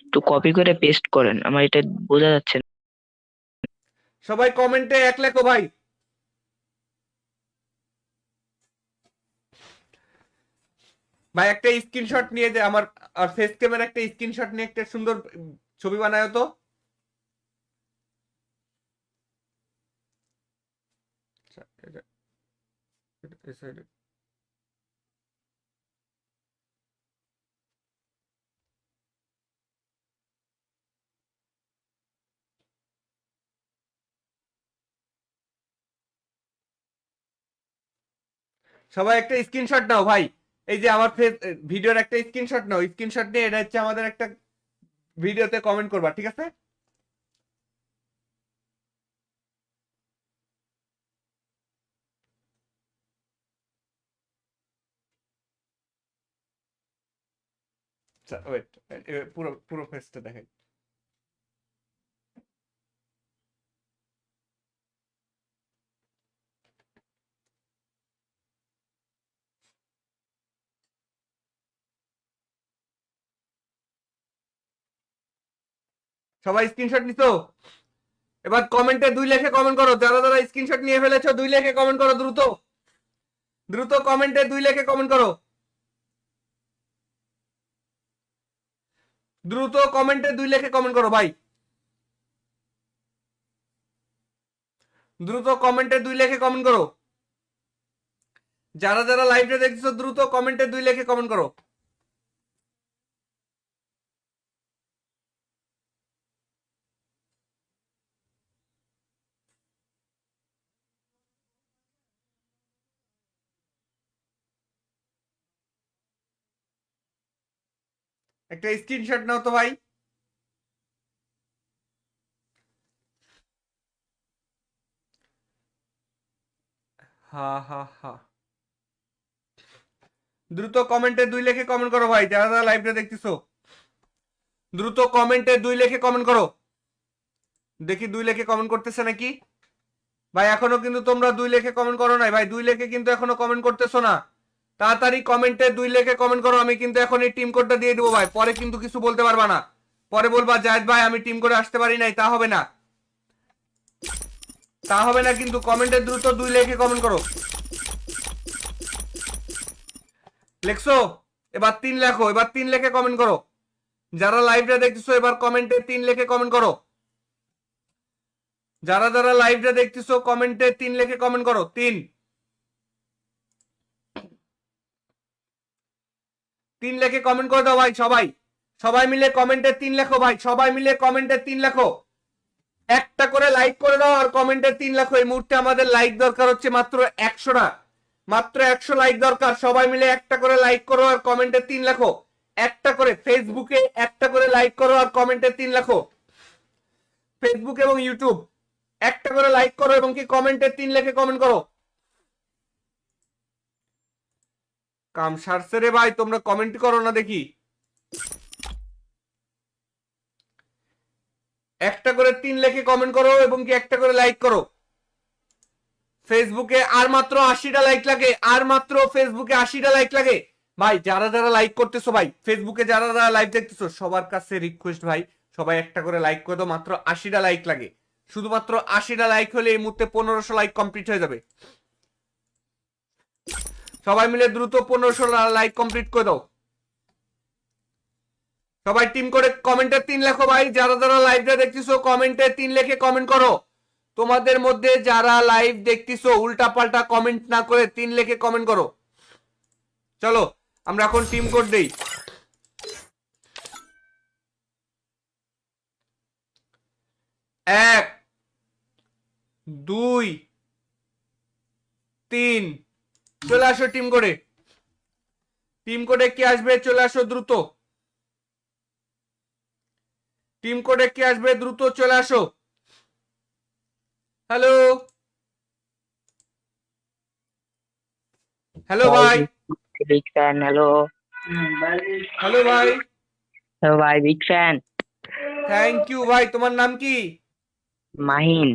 একটু কপি করে পেস্ট করেন, আমার এটা বোঝা যাচ্ছে না। সবাই কমেন্টে 1 লেখো ভাই। ভাই একটা স্ক্রিনশট নিয়ে যে আমার আর ফেস ক্যামেরা একটা স্ক্রিনশট নিয়ে একটা সুন্দর ছবি বানায় তো। আচ্ছা, এই side এ। সবাই একটা স্ক্রিনশট নাও ভাই, এই যে আমার ভিডিওর একটা স্ক্রিনশট নাও, স্ক্রিনশট নিয়ে এটা হচ্ছে আমাদের একটা ভিডিওতে কমেন্ট করবা, ঠিক আছে? ওয়েট, পুরো পুরো ফেসটা দেখাই। সবাই স্ক্রিনশট নিছো? এবার কমেন্টে 2 লেখে কমেন্ট করো, যারা যারা স্ক্রিনশট নিয়ে ফেলেছো 2 লেখে কমেন্ট করো, দ্রুত দ্রুত কমেন্টে 2 লেখে কমেন্ট করো, দ্রুত কমেন্টে 2 লেখে কমেন্ট করো ভাই, দ্রুত কমেন্টে 2 লেখে কমেন্ট করো, যারা যারা লাইভটা দেখছো দ্রুত কমেন্টে 2 লেখে কমেন্ট করো। একটা স্ক্রিনশট নাও তো ভাই। হা হা হা, দ্রুত কমেন্টে 2 লেখে কমেন্ট করো ভাই, যারা যারা লাইভটা দেখতেছো দ্রুত কমেন্টে 2 লেখে কমেন্ট করো। দেখি 2 লেখে কমেন্ট করতেছে নাকি ভাই? এখনো কিন্তু তোমরা 2 লেখে কমেন্ট করো নাই ভাই, 2 লেখে কিন্তু এখনো কমেন্ট করতেছো না। তাড়াতাড়ি কমেন্টে 2 লেখে কমেন্ট করো, আমি কিন্তু এখন এই টিম কোডটা দিয়ে দেবো ভাই, পরে কিন্তু কিছু বলতে পারবা না, পরে বলবা জায়েদ ভাই আমি টিম করে আসতে পারি নাই, তা হবে না, তা হবে না কিন্তু। কমেন্টে দ্রুত 2 লেখে কমেন্ট করো। লেখছো? এবার 3 লেখো, এবার 3 লেখে কমেন্ট করো, যারা লাইভটা দেখতেছো এবার কমেন্টে 3 লেখে কমেন্ট করো, যারা যারা লাইভটা দেখতেছো কমেন্টে 3 লেখে কমেন্ট করো। 3 লেখে কমেন্ট করে দাও ভাই, সবাই সবাই মিলে কমেন্টে 3 লেখো ভাই, সবাই মিলে কমেন্টে 3 লেখো, একটা করে লাইক করে দাও আর কমেন্টে 3 লেখো। এই মুহূর্তে আমাদের লাইক দরকার হচ্ছে মাত্র 100টা, মাত্র 100 লাইক দরকার। সবাই মিলে একটা করে লাইক করো আর কমেন্টে 3 লেখো, একটা করে ফেসবুকে একটা করে লাইক করো আর কমেন্টে 3 লেখো, ফেসবুক এবং ইউটিউব একটা করে লাইক করো এবং কি কমেন্টে 3 লেখে কমেন্ট করো। কাম সারছে রে ভাই, তোমরা কমেন্ট করো না দেখি। একটা করে 3 লেখে কমেন্ট করো এবং কি একটা করে লাইক করো। ফেসবুকে আর মাত্র 80টা লাইক লাগে, আর মাত্র ফেসবুকে 80টা লাইক লাগে ভাই। যারা যারা লাইক করতেছো ভাই, ফেসবুকে যারা যারা লাইভ দেখতেছো সবার কাছে রিকোয়েস্ট ভাই, সবাই একটা করে লাইক করে দাও, মাত্র 80টা লাইক লাগে, শুধুমাত্র 80টা লাইক হলে এই মুহূর্তে 1500 লাইক কমপ্লিট হয়ে যাবে। সবাই মিলে দ্রুত 1500 লাইক কমপ্লিট করে দাও। সবাই টিম করে কমেন্টে 3 লেখো ভাই, যারা যারা লাইভটা দেখতেছো কমেন্টে 3 লেখে কমেন্ট করো। তোমাদের মধ্যে যারা লাইভ দেখতেছো উল্টা পাল্টা কমেন্ট না করে 3 লেখে কমেন্ট করো। চলো আমরা এখন টিম কোড দেই। 1 2 3, চলে আসো টিম কোডে, টিম কোডে কি আসবে চলে আসো দ্রুত, টিম কোডে কি আসবে দ্রুত চলে আসো। হ্যালো হ্যালো ভাই, বিগ ফ্যান। হ্যালো হ্যালো ভাই, হ্যালো ভাই, বিগ ফ্যান। থ্যাংক ইউ ভাই। তোমার নাম কি? মাহিন।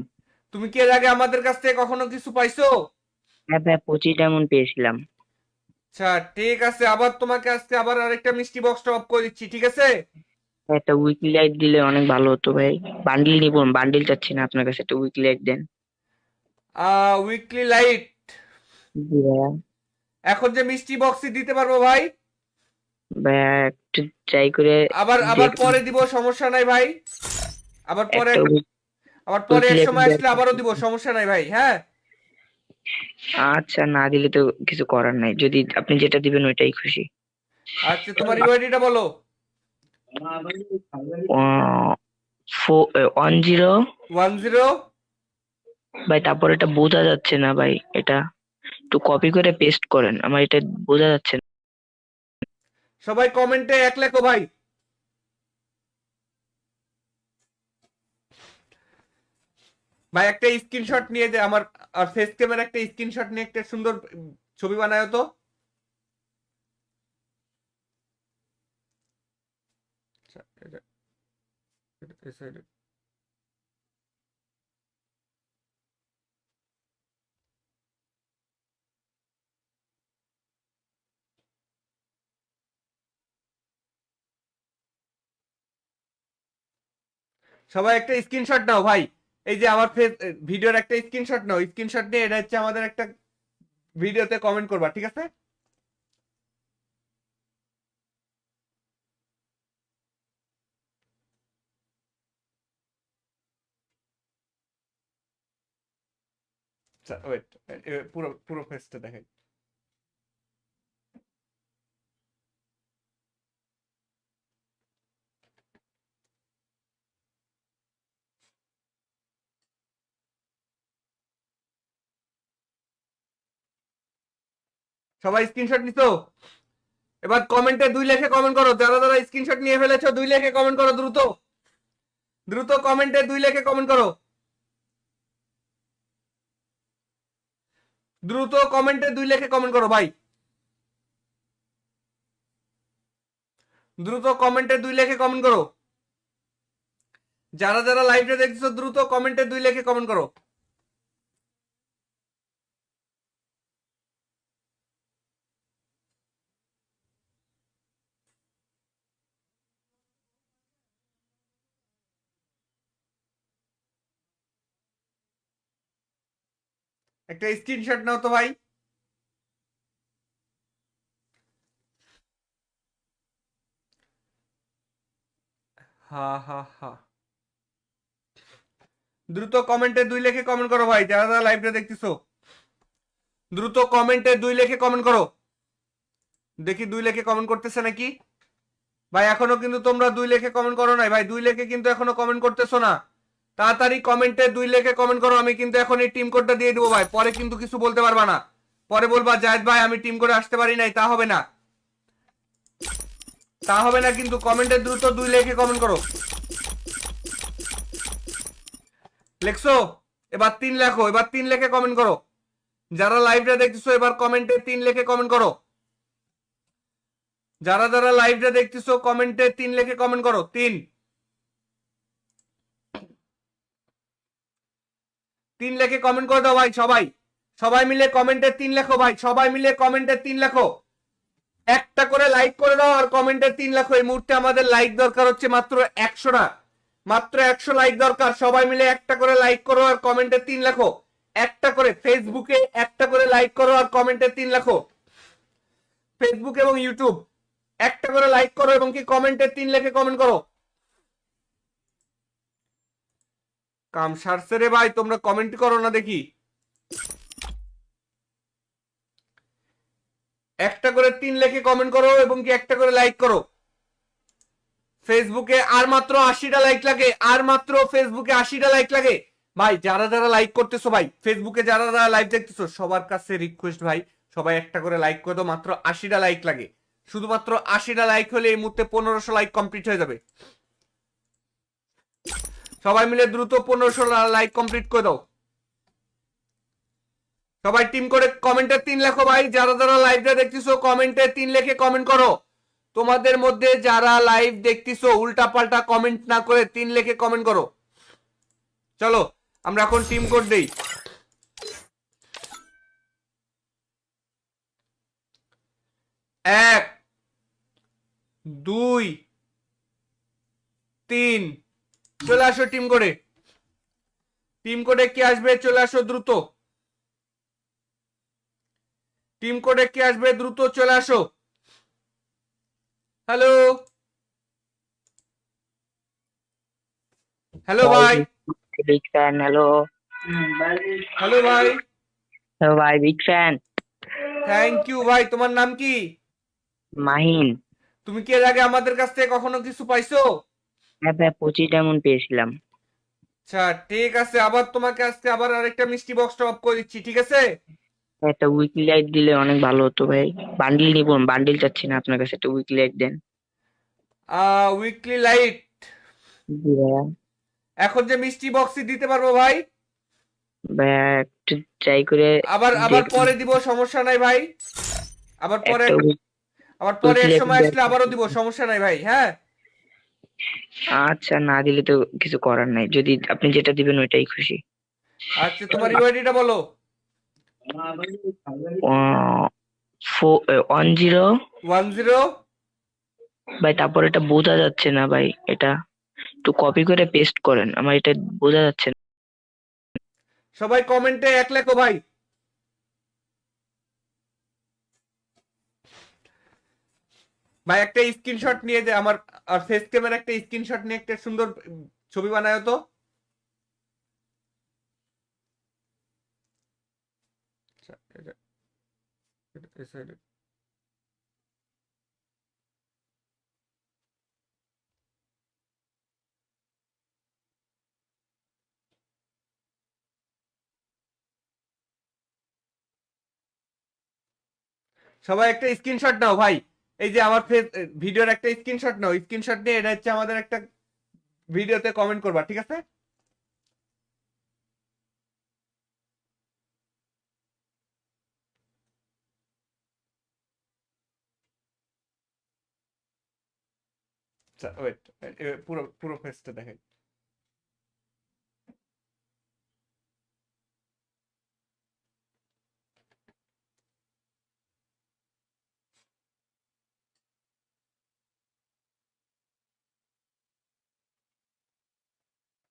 তুমি কি এর আগে আমাদের কাছ থেকে কখনো কিছু পাইছো? হ্যাঁ ভাই, 25 ডায়মন্ড পেয়েছিলাম। আচ্ছা ঠিক আছে, আবার তোমাকে আজকে আবার আরেকটা মিষ্টি বক্স টপ করে দিচ্ছি, ঠিক আছে? একটা উইকলি লাইট দিলে অনেক ভালো হতো ভাই। বান্ডিল নিব, বান্ডিল চাচ্ছি না, আপনার কাছে একটা উইকলি লাইট দেন। উইকলি লাইট জি ভাইয়া। এখন যে মিষ্টি বক্সই দিতে পারবো ভাই, ভাইয়া একটু ট্রাই করে আবার আবার দেখুন। পরে দিব, সমস্যা নাই ভাই, আবার পরে, একটা আবার পরে এক উইকলি সময় আসলে লাইট। আবারও দিব, সমস্যা নাই ভাই। হ্যাঁ আচ্ছা, না দিলে তো কিছু করার নাই, যদি আপনি যেটা দিবেন ওইটাই খুশি। আচ্ছা, তোমার ইউআইডিটা বলো। 10। 10, ভাই তারপর এটা বোঝা যাচ্ছে না ভাই, এটা একটু কপি করে পেস্ট করেন, আমার এটা বোঝা যাচ্ছে না। সবাই কমেন্টে এক লেখো ভাই। ভাই একটা স্ক্রিনশট নিয়ে যে আমার আর ফেস ক্যামের একটা স্ক্রিনশট নিয়ে একটা সুন্দর ছবি বানায় তো। আচ্ছা, এই side এ। সবাই একটা স্ক্রিনশট নাও ভাই। এই যে আমার ফেস ভিডিওর একটা স্ক্রিনশট নাও, স্ক্রিনশট নিয়ে এটা হচ্ছে আমাদের একটা ভিডিওতে কমেন্ট করবা, ঠিক আছে? ওয়েট, পুরো পুরো ফেসটা দেখাই। সবাই স্ক্রিনশট নিছো? এবার কমেন্টে 2 লেখে কমেন্ট করো, যারা যারা স্ক্রিনশট নিয়ে ফেলেছো 2 লেখে কমেন্ট করো, দ্রুত দ্রুত কমেন্টে 2 লেখে কমেন্ট করো, দ্রুত কমেন্টে 2 লেখে কমেন্ট করো ভাই, দ্রুত কমেন্টে 2 লেখে কমেন্ট করো। যারা যারা লাইভে দেখছো দ্রুত কমেন্টে 2 লেখে কমেন্ট করো। একটা স্ক্রিনশট নাও তো ভাই। হা হা হা, দ্রুত কমেন্টে 2 লেখে কমেন্ট করো ভাই, যারা যারা লাইভটা দেখতেছো দ্রুত কমেন্টে 2 লেখে কমেন্ট করো। দেখি 2 লেখে কমেন্ট করতেছে নাকি ভাই? এখনো কিন্তু তোমরা 2 লেখে কমেন্ট করো নাই ভাই, 2 লেখে কিন্তু এখনো কমেন্ট করতেছো না। তাড়াতাড়ি কমেন্টে 2 লেখে কমেন্ট করো, আমি কিন্তু এখন এই টিম কোডটা দিয়ে দেবো ভাই, পরে কিন্তু কিছু বলতে পারবা না, পরে বলবা জায়েদ ভাই আমি টিম করে আসতে পারি নাই, তা হবে না, তা হবে না কিন্তু। কমেন্টে দ্রুত 2 লেখে কমেন্ট করো। লেখছো? এবার 3 লেখো, এবার 3 লেখে কমেন্ট করো। যারা লাইভটা দেখতেছো এবার কমেন্টে 3 লেখে কমেন্ট করো। যারা যারা লাইভটা দেখতেছো কমেন্টে 3 লেখে কমেন্ট করো। 3 লেখে কমেন্ট করে দাও ভাই সবাই। সবাই মিলে কমেন্টে 3 লেখো ভাই, সবাই মিলে কমেন্টে 3 লেখো। একটা করে লাইক করে দাও আর কমেন্টে 3 লেখো। এই মুহূর্তে আমাদের লাইক দরকার হচ্ছে মাত্র 100টা, মাত্র 100 লাইক দরকার। সবাই মিলে একটা করে লাইক করো আর কমেন্টে 3 লেখো। একটা করে ফেসবুকে একটা করে লাইক করো আর কমেন্টে 3 লেখো। ফেসবুক এবং ইউটিউব একটা করে লাইক করো এবং কি কমেন্টে 3 লেখে কমেন্ট করো। কাম সারছে রে ভাই, তোমরা কমেন্ট করো না দেখি। একটা করে 3 লেখে কমেন্ট করো এবং কি একটা করে লাইক করো। ফেসবুকে আর মাত্র 80টা লাইক লাগে, আর মাত্র ফেসবুকে 80টা লাইক লাগে ভাই। যারা যারা লাইক করতেছো ভাই, ফেসবুকে যারা যারা লাইভ দেখতেছো সবার কাছে রিকোয়েস্ট ভাই, সবাই একটা করে লাইক করে দাও, মাত্র 80টা লাইক লাগে। শুধুমাত্র 80টা লাইক হলে এই মুহূর্তে 1500 লাইক কমপ্লিট হয়ে যাবে। সবাই মিলে দ্রুত 1500 লাইক কমপ্লিট করে দাও। সবাই টিম করে কমেন্টে 3 লেখো ভাই। যারা যারা লাইভটা দেখতেছো কমেন্টে 3 লেখে কমেন্ট করো। তোমাদের মধ্যে যারা লাইভ দেখতেছো উল্টা পাল্টা কমেন্ট না করে 3 লেখে কমেন্ট করো। চলো আমরা এখন টিম কোড দেই। 1 2 3, চলে আসো টিম কোডে। টিম কোডে কি আসবে? চলে আসো দ্রুত। টিম কোডে কি আসবে? দ্রুত চলে আসো। হ্যালো, হ্যালো ভাই, বিগ ফ্যান। হ্যালো হ্যালো ভাই, হ্যালো ভাই, বিগ ফ্যান। থ্যাংক ইউ ভাই। তোমার নাম কি? মাহিন। তুমি কি এর আগে আমাদের কাছ থেকে কখনো কিছু পাইছো? হ্যাঁ ভাই, 25 ডায়মন্ড পেয়েছিলাম। আচ্ছা ঠিক আছে, আবার তোমাকে আজকে আবার আরেকটা মিষ্টি বক্স টপ করে দিচ্ছি, ঠিক আছে? একটা উইকলি লাইট দিলে অনেক ভালো হতো ভাই। বান্ডিল নিব, বান্ডিল চাচ্ছি না, আপনার কাছে একটা উইকলি লাইট দেন। উইকলি লাইট জি ভাইয়া। এখন যে মিষ্টি বক্সই দিতে পারবো ভাই, ভাইয়া একটু ট্রাই করে আবার আবার দেখ। পরে দিব, সমস্যা নাই ভাই। আবার পরে, একটা আবার পরে উইকলি এক লাইট সময় আসলে দেওয়ার আবারও দিব, চেষ্টা। সমস্যা নাই ভাই। হ্যাঁ, আচ্ছা, না দিলে তো কিছু করার নাই, যদি আপনি যেটা দিবেন ওইটাই খুশি। আচ্ছা তোমার ইউআইডিটা বলো। 10। 10। ভাই তারপর এটা বোঝা যাচ্ছে না ভাই, এটা একটু কপি করে পেস্ট করেন, আমার এটা বোঝা যাচ্ছে না। সবাই কমেন্টে এক লেখো ভাই। ভাই একটা স্ক্রিনশট নিয়ে দে আমার, আর ফেস ক্যামেরা একটা স্ক্রিনশট নিয়ে একটা সুন্দর ছবি বানায় তো। আচ্ছা, এই side এ। সবাই একটা স্ক্রিনশট নাও ভাই। এই যে আমার ফেস ভিডিওর একটা স্ক্রিনশট নাও, স্ক্রিনশট নিয়ে এটা হচ্ছে আমাদের একটা ভিডিওতে কমেন্ট করবা, ঠিক আছে? ওয়েট, পুরো পুরো ফেসটা দেখাই।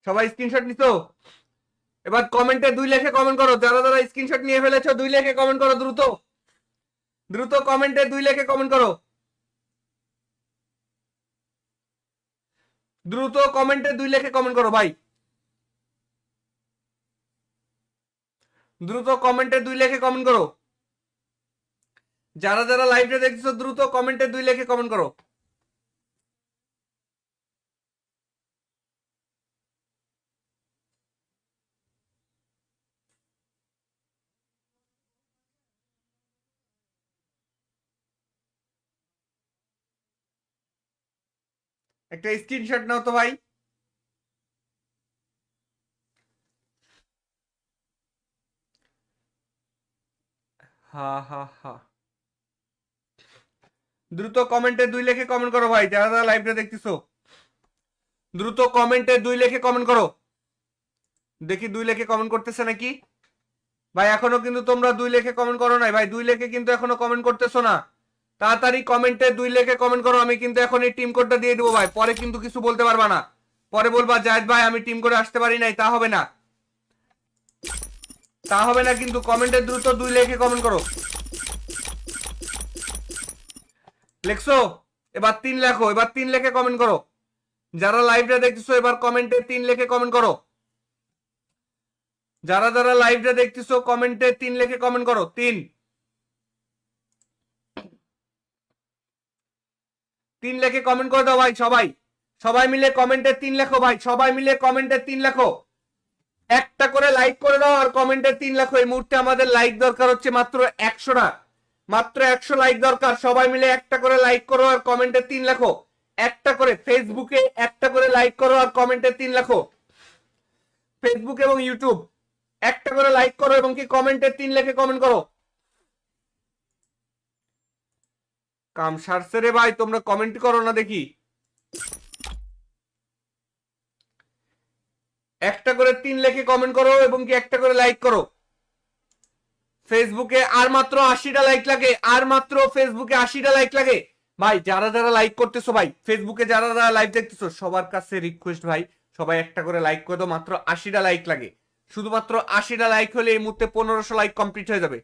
সবাই স্ক্রিনশট নিছো? এবার কমেন্টে 2 লেখে কমেন্ট করো, যারা যারা স্ক্রিনশট নিয়ে ফেলেছো 2 লেখে কমেন্ট করো, দ্রুত দ্রুত কমেন্টে 2 লেখে কমেন্ট করো, দ্রুত কমেন্টে 2 লেখে কমেন্ট করো ভাই, দ্রুত কমেন্টে 2 লেখে কমেন্ট করো। যারা যারা লাইভে দেখছো দ্রুত কমেন্টে 2 লেখে কমেন্ট করো। একটা স্ক্রিনশট নাও তো ভাই। হা হা হা, দ্রুত কমেন্টে 2 লেখে কমেন্ট করো ভাই, যারা যারা লাইভটা দেখতেছো দ্রুত কমেন্টে 2 লেখে কমেন্ট করো। দেখি 2 লেখে কমেন্ট করতেছে নাকি ভাই? এখনো কিন্তু তোমরা 2 লেখে কমেন্ট করো নাই ভাই, 2 লেখে কিন্তু এখনো কমেন্ট করতেছো না। তাড়াতাড়ি কমেন্টে 2 লেখে কমেন্ট করো, আমি কিন্তু এখন এই টিম কোডটা দিয়ে দেবো ভাই, পরে কিন্তু কিছু বলতে পারবা না। পরে বলবা জায়েদ ভাই আমি টিম করে আসতে পারি নাই, তা হবে না, তা হবে না কিন্তু। কমেন্টে দ্রুত 2 লেখে কমেন্ট করো। লেখছো? এবার 3 লেখো, এবার 3 লেখে কমেন্ট করো। যারা লাইভটা দেখতেছো এবার কমেন্টে 3 লেখে কমেন্ট করো। যারা যারা লাইভটা দেখতেছো কমেন্টে 3 লেখে কমেন্ট করো। 3, 3 লেখে কমেন্ট করে দাও ভাই সবাই। সবাই মিলে কমেন্টে 3 লেখো ভাই, সবাই মিলে কমেন্টে 3 লেখো। একটা করে লাইক করে দাও আর কমেন্টে 3 লেখো। এই মুহূর্তে আমাদের লাইক দরকার হচ্ছে মাত্র 100টা, মাত্র 100 লাইক দরকার। সবাই মিলে একটা করে লাইক করো আর কমেন্টে 3 লেখো। একটা করে ফেসবুকে একটা করে লাইক করো আর কমেন্টে 3 লেখো। ফেসবুক এবং ইউটিউব একটা করে লাইক করো এবং কি কমেন্টে 3 লেখে কমেন্ট করো। কাম সারছে রে ভাই, তোমরা কমেন্ট করো না দেখি। একটা করে 3 লেখে কমেন্ট করো এবং কি একটা করে লাইক করো। ফেসবুকে আর মাত্র 80টা লাইক লাগে, আর মাত্র ফেসবুকে 80টা লাইক লাগে। ভাই যারা যারা লাইক করতেছো ভাই, ফেসবুকে যারা যারা লাইভ দেখতেছো সবার কাছে রিকোয়েস্ট ভাই, সবাই একটা করে লাইক করে দাও, মাত্র 80টা লাইক লাগে। শুধুমাত্র 80টা লাইক হলে এই মুহূর্তে 1500 লাইক কমপ্লিট হয়ে যাবে।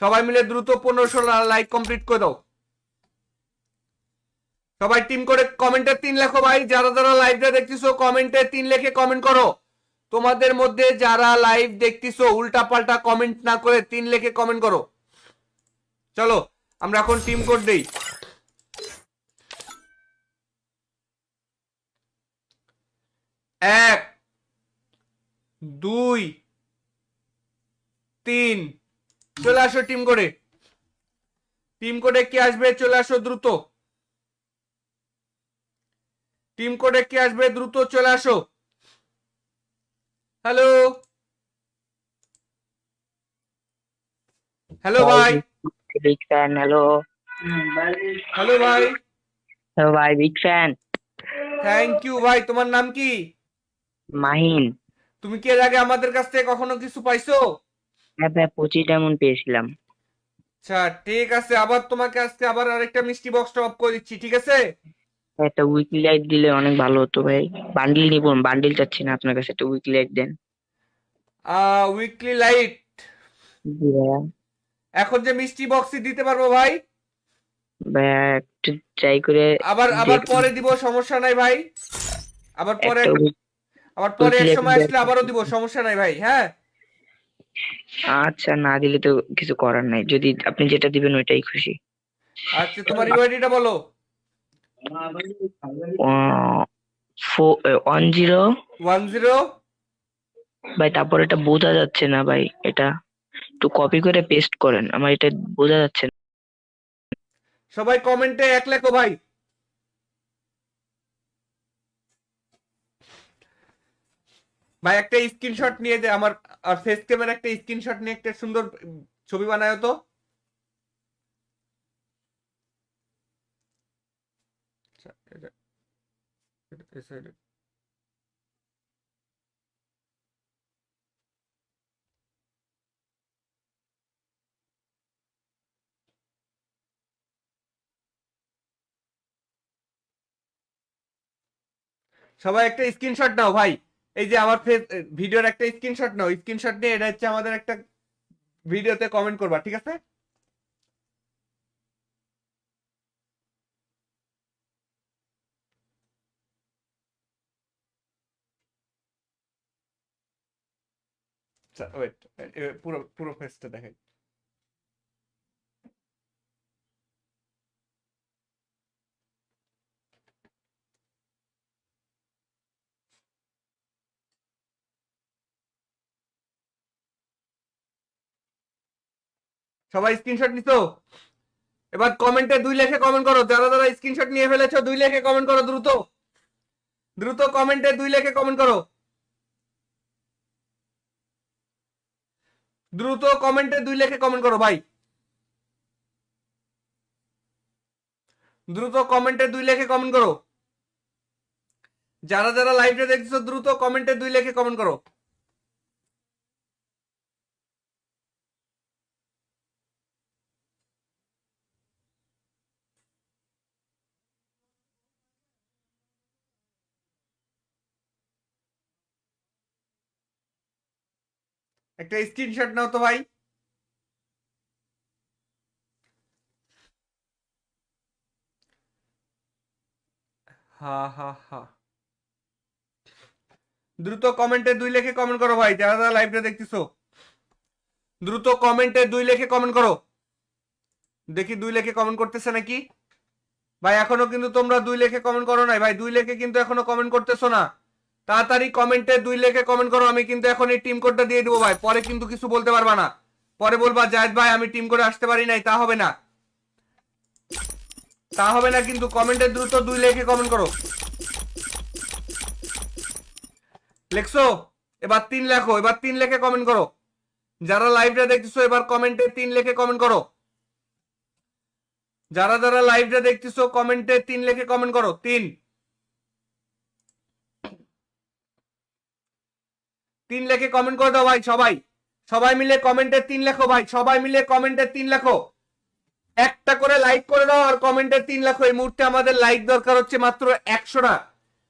সবাই মিলে দ্রুত 1500 লাইক কমপ্লিট করে দাও। সবাই টিম করে কমেন্টে 3 লেখো ভাই, যারা যারা লাইভটা দেখতেছো কমেন্টে 3 লেখে কমেন্ট করো। তোমাদের মধ্যে যারা লাইভ দেখতেছো উল্টা পাল্টা কমেন্ট না করে 3 লেখে কমেন্ট করো। চলো আমরা এখন টিম কোড দেই। 1, 2, 3 চলে আসো টিম কোডে। টিম কোডে কি আসবে চলে আসো দ্রুত। টিম কোডে কি আসবে দ্রুত চলে আসো। হ্যালো হ্যালো ভাই। Big fan. হ্যালো হ্যালো ভাই। হ্যালো ভাই, বিগ ফ্যান। থ্যাংক ইউ ভাই। তোমার নাম কি? মাহিন। তুমি কি এর আগে আমাদের কাছ থেকে কখনো কিছু পাইছো? হ্যাঁ ভাই, 25 ডায়মন্ড পেয়েছিলাম। আচ্ছা ঠিক আছে, আবার তোমাকে আজকে আবার আরেকটা মিষ্টি বক্স টপ করে দিচ্ছি, ঠিক আছে? একটা উইকলি লাইট দিলে অনেক ভালো হতো ভাই। বান্ডিল নিব, বান্ডিল চাচ্ছি না, আপনার কাছে একটা উইকলি লাইট দেন। উইকলি লাইট জি ভাইয়া। এখন যে মিষ্টি বক্সই দিতে পারবো ভাই। ভাইয়া একটু ট্রাই করে আবার আবার দেখুন। পরে দিব, সমস্যা নাই ভাই। আবার পরে একটা আবার পরে উইকলি এক লাইট সময় দেন। আসলে আবারও দিব, সমস্যা নাই ভাই, হ্যাঁ। আচ্ছা, না দিলে তো কিছু করার নাই, যদি আপনি যেটা দিবেন ওইটাই খুশি। আচ্ছা তোমার ইউআইডিটা বলো। 10। 10। ভাই তারপর এটা বোঝা যাচ্ছে না ভাই, এটা একটু কপি করে পেস্ট করেন, আমার এটা বোঝা যাচ্ছে না। সবাই কমেন্টে 1 লেখো ভাই। ভাই একটা স্ক্রিনশট নিয়ে দে আমার, আর ফেস ক্যামেরা একটা স্ক্রিনশট নিয়ে একটা সুন্দর ছবি বানায় তো। আচ্ছা, এই side এ। সবাই একটা স্ক্রিনশট নাও ভাই। এই যে আমার ফেস ভিডিওর একটা স্ক্রিনশট নাও, স্ক্রিনশট নিয়ে এটা হচ্ছে আমাদের একটা ভিডিওতে কমেন্ট করবা, ঠিক আছে? ওয়েট, পুরো পুরো ফেসটা দেখাই। সবাই স্ক্রিনশট নিছো? এবার কমেন্টে 2 লেখে কমেন্ট করো, যারা যারা স্ক্রিনশট নিয়ে ফেলেছো 2 লেখে কমেন্ট করো দ্রুত। দ্রুত কমেন্টে 2 লেখে কমেন্ট করো। দ্রুত কমেন্টে 2 লেখে কমেন্ট করো ভাই। দ্রুত কমেন্টে 2 লেখে কমেন্ট করো। যারা যারা লাইভে দেখছো দ্রুত কমেন্টে 2 লেখে কমেন্ট করো। একটা স্ক্রিনশট নাও তো ভাই। হা হা হা। দ্রুত কমেন্টে 2 লেখে কমেন্ট করো ভাই, যারা যারা লাইভটা দেখতেছো। দ্রুত কমেন্টে 2 লেখে কমেন্ট করো। দেখি 2 লেখে কমেন্ট করতেছে নাকি ভাই। এখনো কিন্তু তোমরা 2 লেখে কমেন্ট করো নাই ভাই, 2 লেখে কিন্তু এখনো কমেন্ট করতেছো না। তাড়াতাড়ি কমেন্টে 2 লেখে কমেন্ট করো। আমি কিন্তু এখন এই টিম কোডটা দিয়ে দেবো ভাই, পরে কিন্তু কিছু বলতে পারবা না। পরে বলবা জায়েদ ভাই আমি টিম কোডে আসতে পারি নাই, তা হবে না। তা হবে না কিন্তু। কমেন্টে দ্রুত 2 লেখে কমেন্ট করো। লেখছো? এবার 3 লেখো, এবার 3 লেখে কমেন্ট করো। যারা লাইভটা দেখতেছো এবার কমেন্টে 3 লেখে কমেন্ট করো। যারা যারা লাইভটা দেখতেছো কমেন্টে 3 লেখে কমেন্ট করো। 3 লেখে কমেন্ট করে দাও ভাই সবাই। সবাই মিলে কমেন্টে 3 লেখো ভাই, সবাই মিলে কমেন্টে 3 লেখো। একটা করে লাইক করে দাও আর কমেন্টে 3 লেখো। এই মুহূর্তে আমাদের লাইক দরকার হচ্ছে মাত্র 100টা।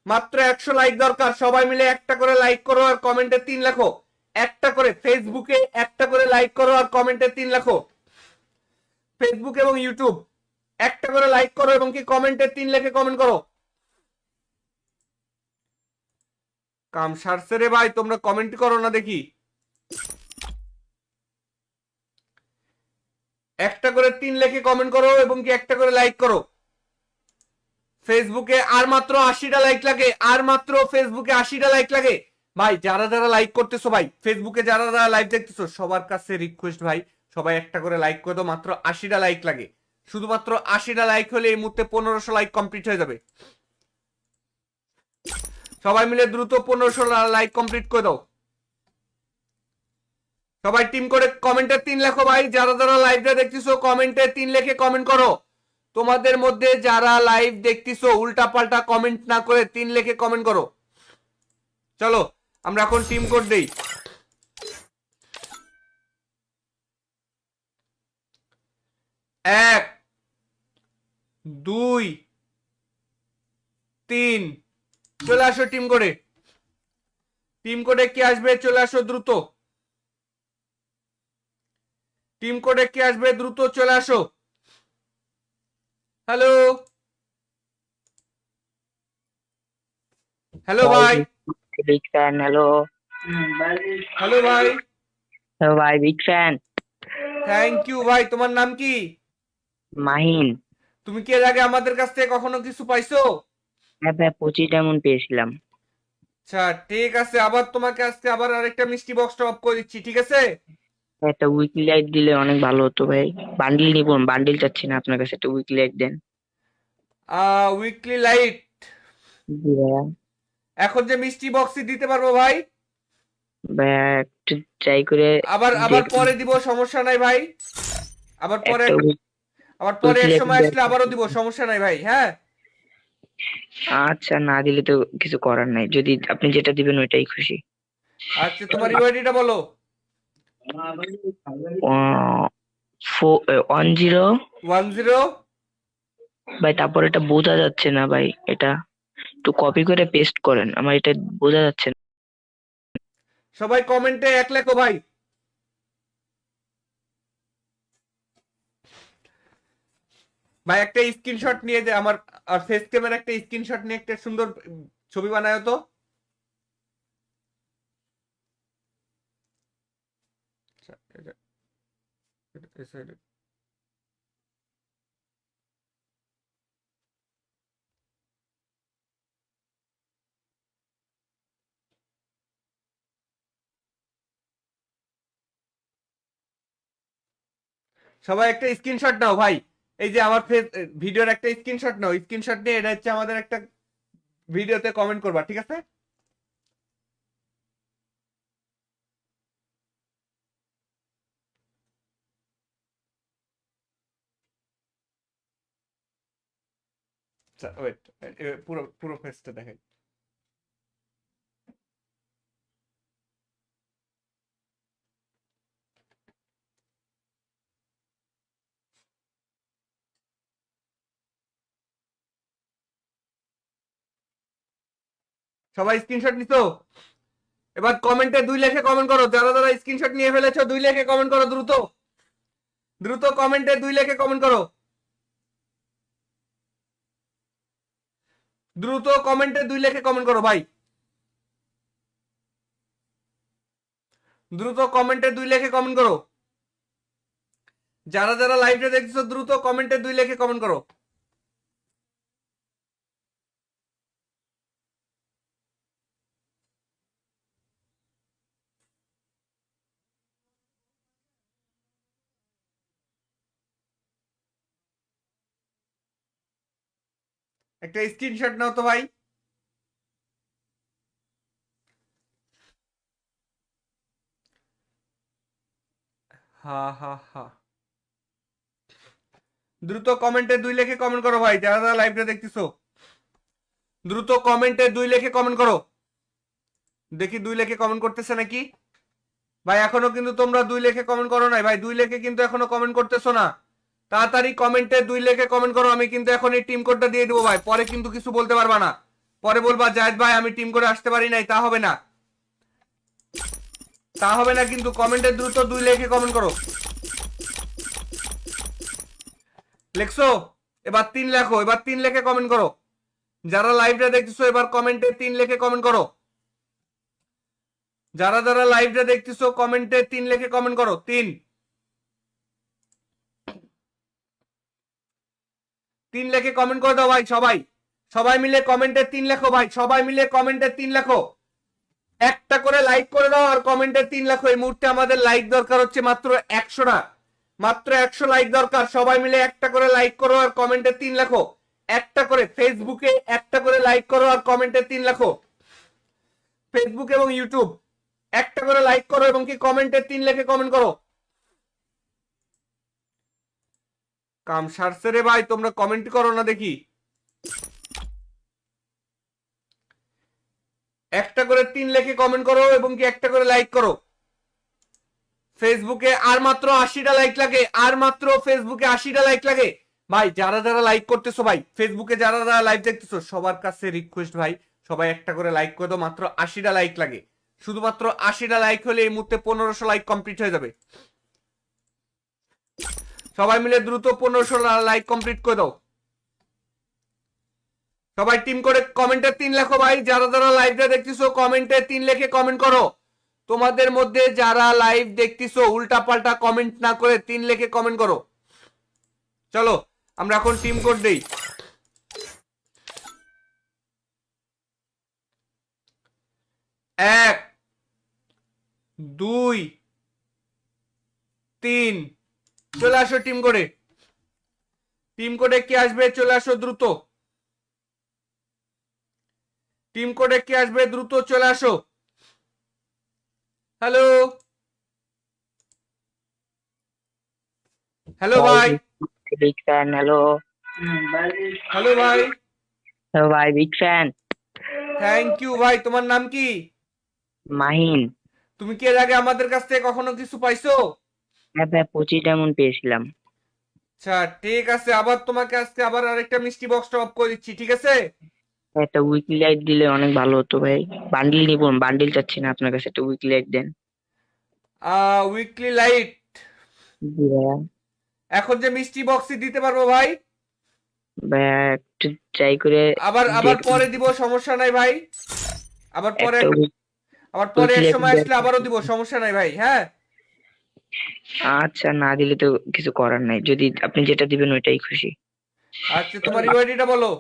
মাত্র 100 লাইক দরকার। সবাই মিলে একটা করে লাইক করো আর কমেন্টে 3 লেখো। একটা করে ফেসবুকে একটা করে লাইক করো আর কমেন্টে 3 লেখো। ফেসবুক এবং ইউটিউব একটা করে লাইক করো এবং কি কমেন্টে 3 লেখে কমেন্ট করো। কাম সারছে রে ভাই, তোমরা কমেন্ট করো না দেখি। একটা করে 3 লেখে কমেন্ট করো এবং কি একটা করে লাইক করো। ফেসবুকে আর মাত্র 80টা লাইক লাগে, আর মাত্র ফেসবুকে 80টা লাইক লাগে। ভাই যারা যারা লাইক করতেছো ভাই, ফেসবুকে যারা যারা লাইভ দেখতেছো, সবার কাছে রিকোয়েস্ট ভাই, সবাই একটা করে লাইক করে দাও। মাত্র 80টা লাইক লাগে, শুধুমাত্র 80টা লাইক হলে এই মুহূর্তে 1500 লাইক কমপ্লিট হয়ে যাবে। সবাই মিলে দ্রুত 1500 লাইক কমপ্লিট করে দাও। সবাই টিম করে কমেন্টে 3 লেখো ভাই, যারা যারা লাইভটা দেখতেছো কমেন্টে 3 লিখে কমেন্ট করো। তোমাদের মধ্যে যারা লাইভ দেখতেছো উল্টা পাল্টা কমেন্ট না করে 3 লিখে কমেন্ট করো। চলো আমরা এখন টিম কোড দেই। 1 2 3 চলে আসো টিম কোডে। টিম কোডে কি আসবে চলে আসো দ্রুত। টিম কোডে কি আসবে দ্রুত চলে আসো। হ্যালো হ্যালো ভাই। Big fan. হ্যালো হ্যালো ভাই। হ্যালো ভাই, বিগ ফ্যান। থ্যাংক ইউ ভাই। তোমার নাম কি? মাহিন। তুমি কি এর আগে আমাদের কাছ থেকে কখনো কিছু পাইছো? হ্যাঁ ভাই, 25 ডায়মন্ড পেয়েছিলাম। আচ্ছা ঠিক আছে, আবার তোমাকে আজকে আবার আরেকটা মিষ্টি বক্স টপ করে দিচ্ছি, ঠিক আছে? একটা উইকলি লাইট দিলে অনেক ভালো হতো ভাই। বান্ডিল নিব, বান্ডিল চাচ্ছি না, আপনার কাছে একটা উইকলি লাইট দেন। উইকলি লাইট জি ভাইয়া। এখন যে মিষ্টি বক্সই দিতে পারবো ভাই, ভাইয়া একটু ট্রাই করে আবার আবার দেখুন। পরে দিব, সমস্যা নাই ভাই। আবার পরে একটা আবার পরে উইকলি এক লাইট সময় দেন। আসলে আবারও দিব, সমস্যা নাই ভাই। হ্যাঁ আচ্ছা, না দিলে তো কিছু করার নাই, যদি আপনি যেটা দিবেন ওইটাই খুশি। আচ্ছা তোমার ইউআইডিটা বলো। 10। 10। ভাই তারপর এটা বোঝা যাচ্ছে না ভাই, এটা একটু কপি করে পেস্ট করেন, আমার এটা বোঝা যাচ্ছে না। সবাই কমেন্টে 1 লেখো ভাই। ভাই একটা স্ক্রিনশট নিয়ে যে আমার আর ফেস ক্যামের একটা স্ক্রিনশট নিয়ে একটা সুন্দর ছবি বানায় তো। আচ্ছা, এই side এ। সবাই একটা স্ক্রিনশট নাও ভাই। এই যে আমার ফেস ভিডিওর একটা স্ক্রিনশট নাও, স্ক্রিনশট নিয়ে এটা হচ্ছে আমাদের একটা ভিডিওতে কমেন্ট করবা, ঠিক আছে? আচ্ছা ওয়েট, পুরো পুরো ফেসটা দেখাই। সবাই স্ক্রিনশট নিছো? এবার কমেন্টে 2 লেখে কমেন্ট করো, যারা যারা স্ক্রিনশট নিয়ে ফেলেছো 2 লেখে কমেন্ট করো দ্রুত। দ্রুত কমেন্টে 2 লেখে কমেন্ট করো। দ্রুত কমেন্টে 2 লেখে কমেন্ট করো ভাই। দ্রুত কমেন্টে 2 লেখে কমেন্ট করো। যারা যারা লাইভটা দেখছো দ্রুত কমেন্টে 2 লেখে কমেন্ট করো। একটা স্ক্রিনশট নাও তো ভাই। হা হা হা। দ্রুত কমেন্টে 2 লেখে কমেন্ট করো ভাই, যারা যারা লাইভটা দেখতেছো দ্রুত কমেন্টে 2 লেখে কমেন্ট করো। দেখি 2 লেখে কমেন্ট করতেছে নাকি ভাই। এখনো কিন্তু তোমরা 2 লেখে কমেন্ট করো নাই ভাই, 2 লেখে কিন্তু এখনো কমেন্ট করতেছো না। তাড়াতাড়ি কমেন্টে 2 লেখে কমেন্ট করো। আমি কিন্তু এখন এই টিম কোডটা দিয়ে দেবো ভাই, পরে কিন্তু কিছু বলতে পারবা না। পরে বলবা জায়েদ ভাই আমি টিম করে আসতে পারি নাই, তা হবে না। তা হবে না কিন্তু, কমেন্টে দ্রুত 2 লেখে কমেন্ট করো। লেখছো? এবার 3 লেখো, এবার 3 লেখে কমেন্ট করো। যারা লাইভটা দেখতেছো এবার কমেন্টে 3 লেখে কমেন্ট করো। যারা যারা লাইভটা দেখতেছো কমেন্টে 3 লেখে কমেন্ট করো। 3 লেখে কমেন্ট করে দাও ভাই সবাই। সবাই মিলে কমেন্টে 3 লেখো ভাই, সবাই মিলে কমেন্টে 3 লেখো। একটা করে লাইক করে দাও আর কমেন্টে 3 লাখ। এই মুহূর্তে আমাদের লাইক দরকার হচ্ছে মাত্র 100টা, মাত্র 100 লাইক দরকার। সবাই মিলে একটা করে লাইক করো আর কমেন্টে 3 লাখ। একটা করে ফেসবুকে একটা করে লাইক করো আর কমেন্টে 3 লাখ। ফেসবুক এবং ইউটিউব একটা করে লাইক করো এবং কি কমেন্টে 3 লাখে কমেন্ট করো। কাম সারছে রে ভাই, তোমরা কমেন্ট করো না দেখি। একটা করে 3 লাখে কমেন্ট করো এবং কি একটা করে লাইক করো। ফেসবুকে আর মাত্র 80টা লাইক লাগে, আর মাত্র ফেসবুকে 80টা লাইক লাগে। ভাই যারা যারা লাইক করতেছো, ভাই ফেসবুকে যারা যারা লাইভ দেখতেছো, সবার কাছে রিকোয়েস্ট ভাই, সবাই একটা করে লাইক করে দাও। মাত্র 80টা লাইক লাগে, শুধুমাত্র 80টা লাইক হলে এই মুহূর্তে 1500 লাইক কমপ্লিট হয়ে যাবে। সবাই মিলে দ্রুত 1500 লাইক কমপ্লিট করে দাও। সবাই টিম করে কমেন্টে 3 লাখ। ভাই যারা যারা লাইভটা দেখতেছো কমেন্টে 3 লাখে কমেন্ট করো। তোমাদের মধ্যে যারা লাইভ দেখতেছো উল্টা পাল্টা কমেন্ট না করে 3 লাখে কমেন্ট করো। চলো আমরা এখন টিম কোড দেই। 1 2 3 চলে আসো টিম কোডে। টিম কোডে কি আসবে? চলে আসো দ্রুত। টিম কোডে কি আসবে? দ্রুত চলে আসো। হ্যালো হ্যালো ভাই, বিগ ফ্যান। হ্যালো হ্যালো ভাই, হ্যালো ভাই, বিগ ফ্যান। থ্যাংক ইউ ভাই। তোমার নাম কি? মাহিন। তুমি কি এর আগে আমাদের কাছ থেকে কখনো কিছু পাইছো? হ্যাঁ ভাই, 25 ডায়মন্ড পেয়েছিলাম। আচ্ছা ঠিক আছে, আবার তোমাকে আজকে আবার আরেকটা মিষ্টি বক্স টপ করে দিচ্ছি, ঠিক আছে? একটা উইকলি লাইট দিলে অনেক ভালো হতো ভাই। বান্ডিল নিব, বান্ডিল চাচ্ছি না, আপনার কাছে একটা উইকলি লাইট দেন। উইকলি লাইট জি ভাইয়া। এখন যে মিষ্টি বক্সই দিতে পারবো ভাই, ভাইয়া একটু ট্রাই করে আবার আবার দেখ। পরে দিব, সমস্যা নাই ভাই। আবার পরে, একটা আবার পরে উইকলি এক লাইট সময় আসলে আবারও দিব, সমস্যা নাই ভাই। হ্যাঁ আচ্ছা, না দিলে তো কিছু করার নাই, যদি আপনি যেটা দিবেন ওইটাই খুশি। আচ্ছা, তোমার ইউআইডিটা বলো।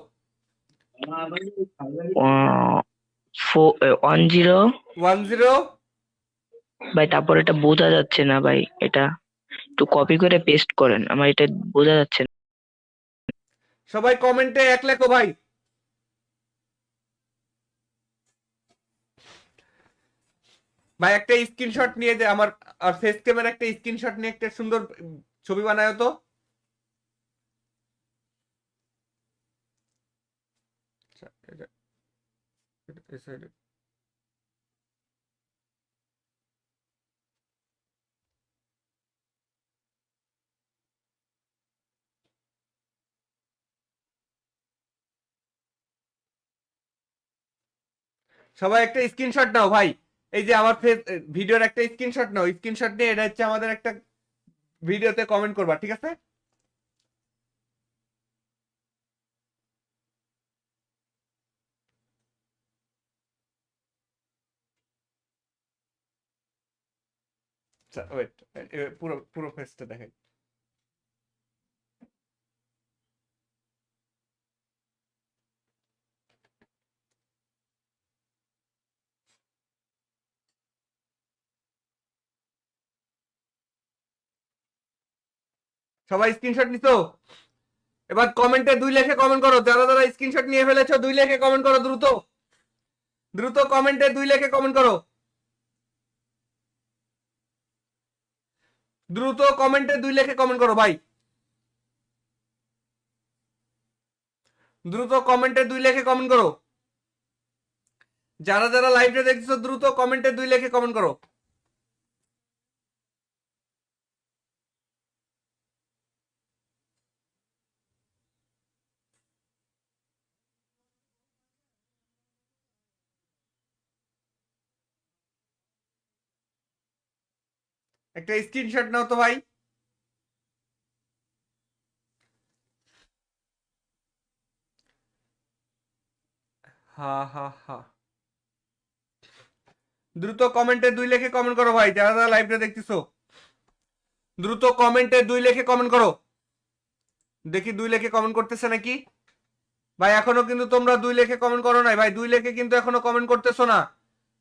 10। 10। ভাই তারপর এটা বোঝা যাচ্ছে না ভাই, এটা একটু কপি করে পেস্ট করেন, আমার এটা বোঝা যাচ্ছে না। সবাই কমেন্টে 1 লাখ ভাই। ভাই একটা স্ক্রিনশট নিয়ে দে আমার, আর ফেস ক্যামেরা একটা স্ক্রিনশট নিয়ে একটা সুন্দর ছবি বানায় তো। আচ্ছা, এই side এ। সবাই একটা স্ক্রিনশট নাও ভাই। এই যে আমার ফেস ভিডিওর একটা স্ক্রিনশট নাও, স্ক্রিনশট নিয়ে এটা হচ্ছে আমাদের একটা ভিডিওতে কমেন্ট করবা, ঠিক আছে? আচ্ছা ওয়েট, পুরো পুরো ফেসটা দেখাই। সবাই স্ক্রিনশট নিছো? এবার কমেন্টে 2 লাখে কমেন্ট করো। যারা যারা স্ক্রিনশট নিয়ে ফেলেছো 2 লাখে কমেন্ট করো দ্রুত। দ্রুত কমেন্টে 2 লাখে কমেন্ট করো। দ্রুত কমেন্টে 2 লাখে কমেন্ট করো ভাই। দ্রুত কমেন্টে 2 লাখে কমেন্ট করো। যারা যারা লাইভটা দেখছো দ্রুত কমেন্টে 2 লাখে কমেন্ট করো। একটা স্ক্রিনশট নাও তো ভাই। হা হা হা। দ্রুত কমেন্টে 2 লাখে কমেন্ট করো ভাই, যারা যারা লাইভটা দেখতেছো দ্রুত কমেন্টে 2 লাখে কমেন্ট করো। দেখি 2 লাখে কমেন্ট করতেছে নাকি ভাই। এখনো কিন্তু তোমরা 2 লাখে কমেন্ট করো নাই ভাই, 2 লাখে কিন্তু এখনো কমেন্ট করতেছো না।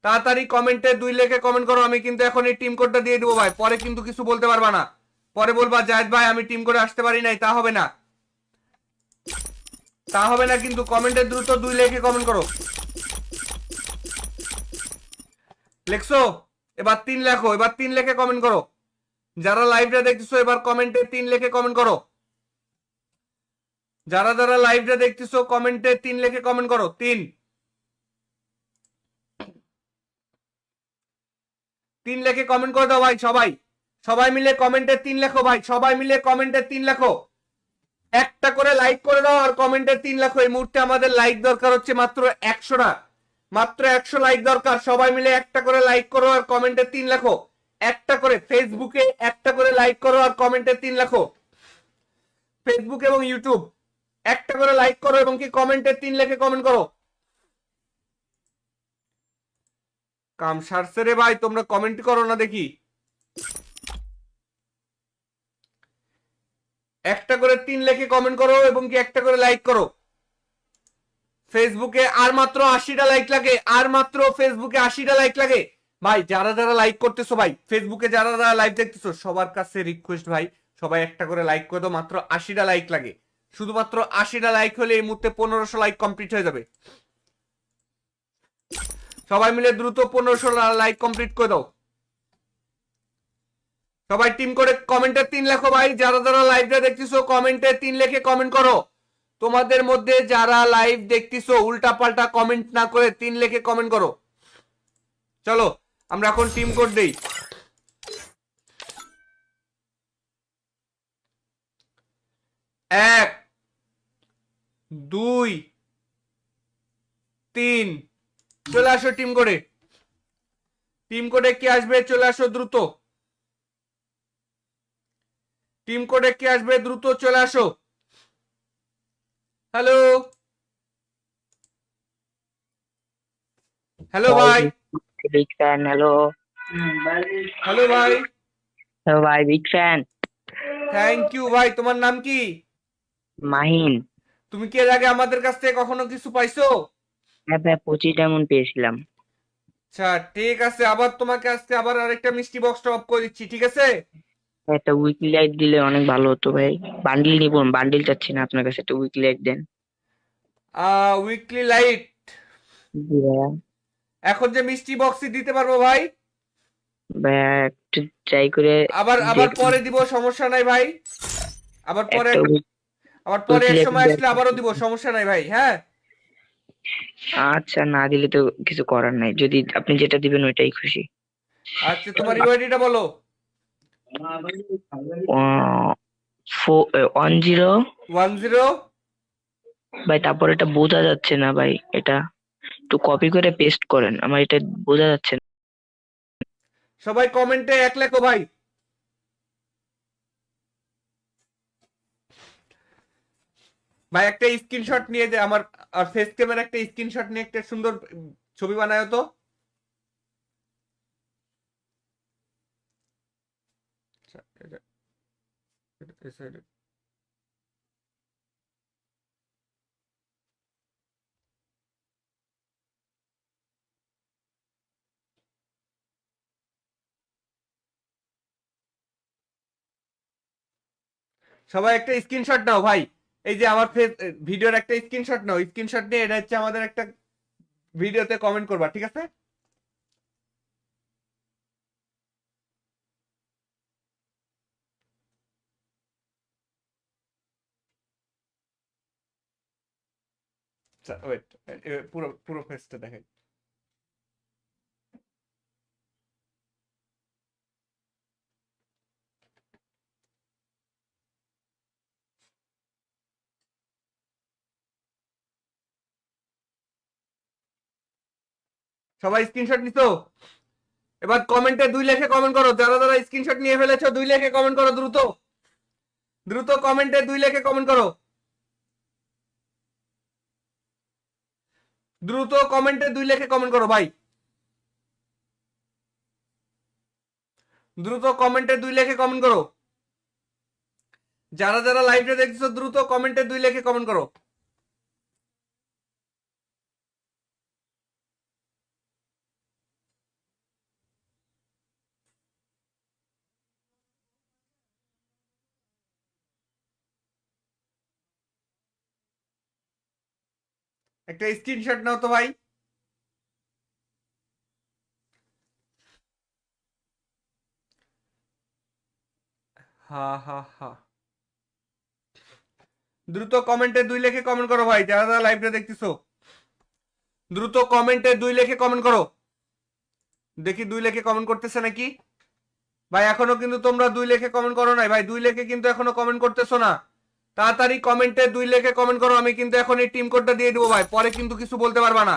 তাড়াতাড়ি কমেন্টে 2 লেখে কমেন্ট করো। আমি কিন্তু এখন এই টিম কোডটা দিয়ে দেবো ভাই, পরে কিন্তু কিছু বলতে পারবা না, পরে বলবা জায়েদ ভাই আমি টিম করে আসতে পারি নাই, তা হবে না, তা হবে না কিন্তু। কমেন্টে দ্রুত 2 লেখে কমেন্ট করো। লেখছো? এবার 3 লেখো, এবার 3 লেখে কমেন্ট করো। যারা লাইভটা দেখতেছো এবার কমেন্টে 3 লেখে কমেন্ট করো। যারা যারা লাইভটা দেখতেছো কমেন্টে 3 লেখে কমেন্ট করো। 3 লেখে কমেন্ট করে দাও ভাই সবাই, সবাই মিলে কমেন্টে 3 লেখো ভাই, সবাই মিলে কমেন্টে 3 লেখো। একটা করে লাইক করে দাও আর কমেন্টে 3 লেখো। এই মুহূর্তে আমাদের লাইক দরকার হচ্ছে মাত্র 100টা, মাত্র 100 লাইক দরকার। সবাই মিলে একটা করে লাইক করো আর কমেন্টে 3 লেখো। একটা করে ফেসবুকে একটা করে লাইক করো আর কমেন্টে 3 লেখো। ফেসবুক এবং ইউটিউব একটা করে লাইক করো এবং কি কমেন্টে 3 লেখে কমেন্ট করো। কাম সারছে রে ভাই, তোমরা কমেন্ট করো না দেখি। একটা করে 3 লেখে কমেন্ট করো এবং কি একটা করে লাইক করো। ফেসবুকে আর মাত্র 80টা লাইক লাগে, আর মাত্র ফেসবুকে 80টা লাইক লাগে। ভাই যারা যারা লাইক করতেছো ভাই, ফেসবুকে যারা যারা লাইভ দেখতেছো সবার কাছে রিকোয়েস্ট ভাই, সবাই একটা করে লাইক করে দাও। মাত্র 80টা লাইক লাগে, শুধুমাত্র 80টা লাইক হলে এই মুহূর্তে 1500 লাইক কমপ্লিট হয়ে যাবে। সবাই মিলে দ্রুত 1500 লাইক কমপ্লিট করে দাও। সবাই টিম করে কমেন্টে 3 লেখো ভাই। যারা যারা লাইভটা দেখতেছো কমেন্টে 3 লেখে কমেন্ট করো। তোমাদের মধ্যে যারা লাইভ দেখতেছো উল্টা পাল্টা কমেন্ট না করে 3 লেখে কমেন্ট করো। চলো আমরা এখন টিম কোড দেই। 1 2 3 চলে আসো টিম কোডে। টিম কোডে কি আসবে চলে আসো দ্রুত। টিম কোডে কি আসবে দ্রুত চলে আসো। হ্যালো হ্যালো ভাই, বিগ ফ্যান। হ্যালো হ্যালো ভাই, হ্যালো ভাই, বিগ ফ্যান। থ্যাংক ইউ ভাই। তোমার নাম কি? মাহিন। তুমি কি এর আগে আমাদের কাছ থেকে কখনো কিছু পাইছো? হ্যাঁ ভাই, 25 ডায়মন্ড পেয়েছিলাম। আচ্ছা ঠিক আছে, আবার তোমাকে আজকে আবার আরেকটা মিষ্টি বক্স টপ করে দিচ্ছি, ঠিক আছে? একটা উইকলি লাইট দিলে অনেক ভালো হতো ভাই। বান্ডিল নিব, বান্ডিল চাচ্ছি না, আপনার কাছে একটা উইকলি লাইট দেন। উইকলি লাইট জি ভাইয়া। এখন যে মিষ্টি বক্সই দিতে পারবো ভাই, ভাইয়া একটু ট্রাই করে আবার আবার দেখুন। পরে দিব, সমস্যা নাই ভাই। আবার পরে, একটা আবার পরে উইকলি এক লাইট সময় দেন। আসলে আবারও দিব, সমস্যা নাই ভাই। হ্যাঁ আচ্ছা, না দিলে তো কিছু করার নাই, যদি আপনি যেটা দিবেন ওইটাই খুশি। আচ্ছা তোমার ইউআইডিটা বলো। 10। 10। ভাই তারপর এটা বোঝা যাচ্ছে না ভাই, এটা একটু কপি করে পেস্ট করেন, আমার এটা বোঝা যাচ্ছে না। সবাই কমেন্টে 1 লেখো ভাই। ভাই একটা স্ক্রিনশট নিয়ে যে আমার আর ফেস ক্যামেরা একটা স্ক্রিনশট নিয়ে একটা সুন্দর ছবি বানায় তো। আচ্ছা, এই side এ। সবাই একটা স্ক্রিনশট নাও ভাই, এই যে আমার ফেস ভিডিওর একটা স্ক্রিনশট নাও, স্ক্রিনশট নিয়ে এটা হচ্ছে আমাদের একটা ভিডিওতে কমেন্ট করবা, ঠিক আছে? ওয়েট, পুরো পুরো ফেসটা দেখাই। সবাই স্ক্রিনশট নিছো? এবার কমেন্টে 2 লেখে কমেন্ট করো। যারা যারা স্ক্রিনশট নিয়ে ফেলেছো 2 লেখে কমেন্ট করো দ্রুত, দ্রুত কমেন্টে 2 লেখে কমেন্ট করো। দ্রুত কমেন্টে 2 লেখে কমেন্ট করো ভাই, দ্রুত কমেন্টে 2 লেখে কমেন্ট করো। যারা যারা লাইভটা দেখছো দ্রুত কমেন্টে 2 লেখে কমেন্ট করো। একটা স্ক্রিনশট নাও তো ভাই। হা হা হা। দ্রুত কমেন্টে 2 লেখে কমেন্ট করো ভাই, যারা যারা লাইভটা দেখতেছো। দ্রুত কমেন্টে 2 লেখে কমেন্ট করো। দেখি 2 লেখে কমেন্ট করতেছে নাকি ভাই। এখনো কিন্তু তোমরা 2 লেখে কমেন্ট করো নাই ভাই, 2 লেখে কিন্তু এখনো কমেন্ট করতেছো না। তাড়াতাড়ি কমেন্টে 2 লেখে কমেন্ট করো। আমি কিন্তু এখন এই টিম কোডটা দিয়ে দেবো ভাই, পরে কিন্তু কিছু বলতে পারবা না।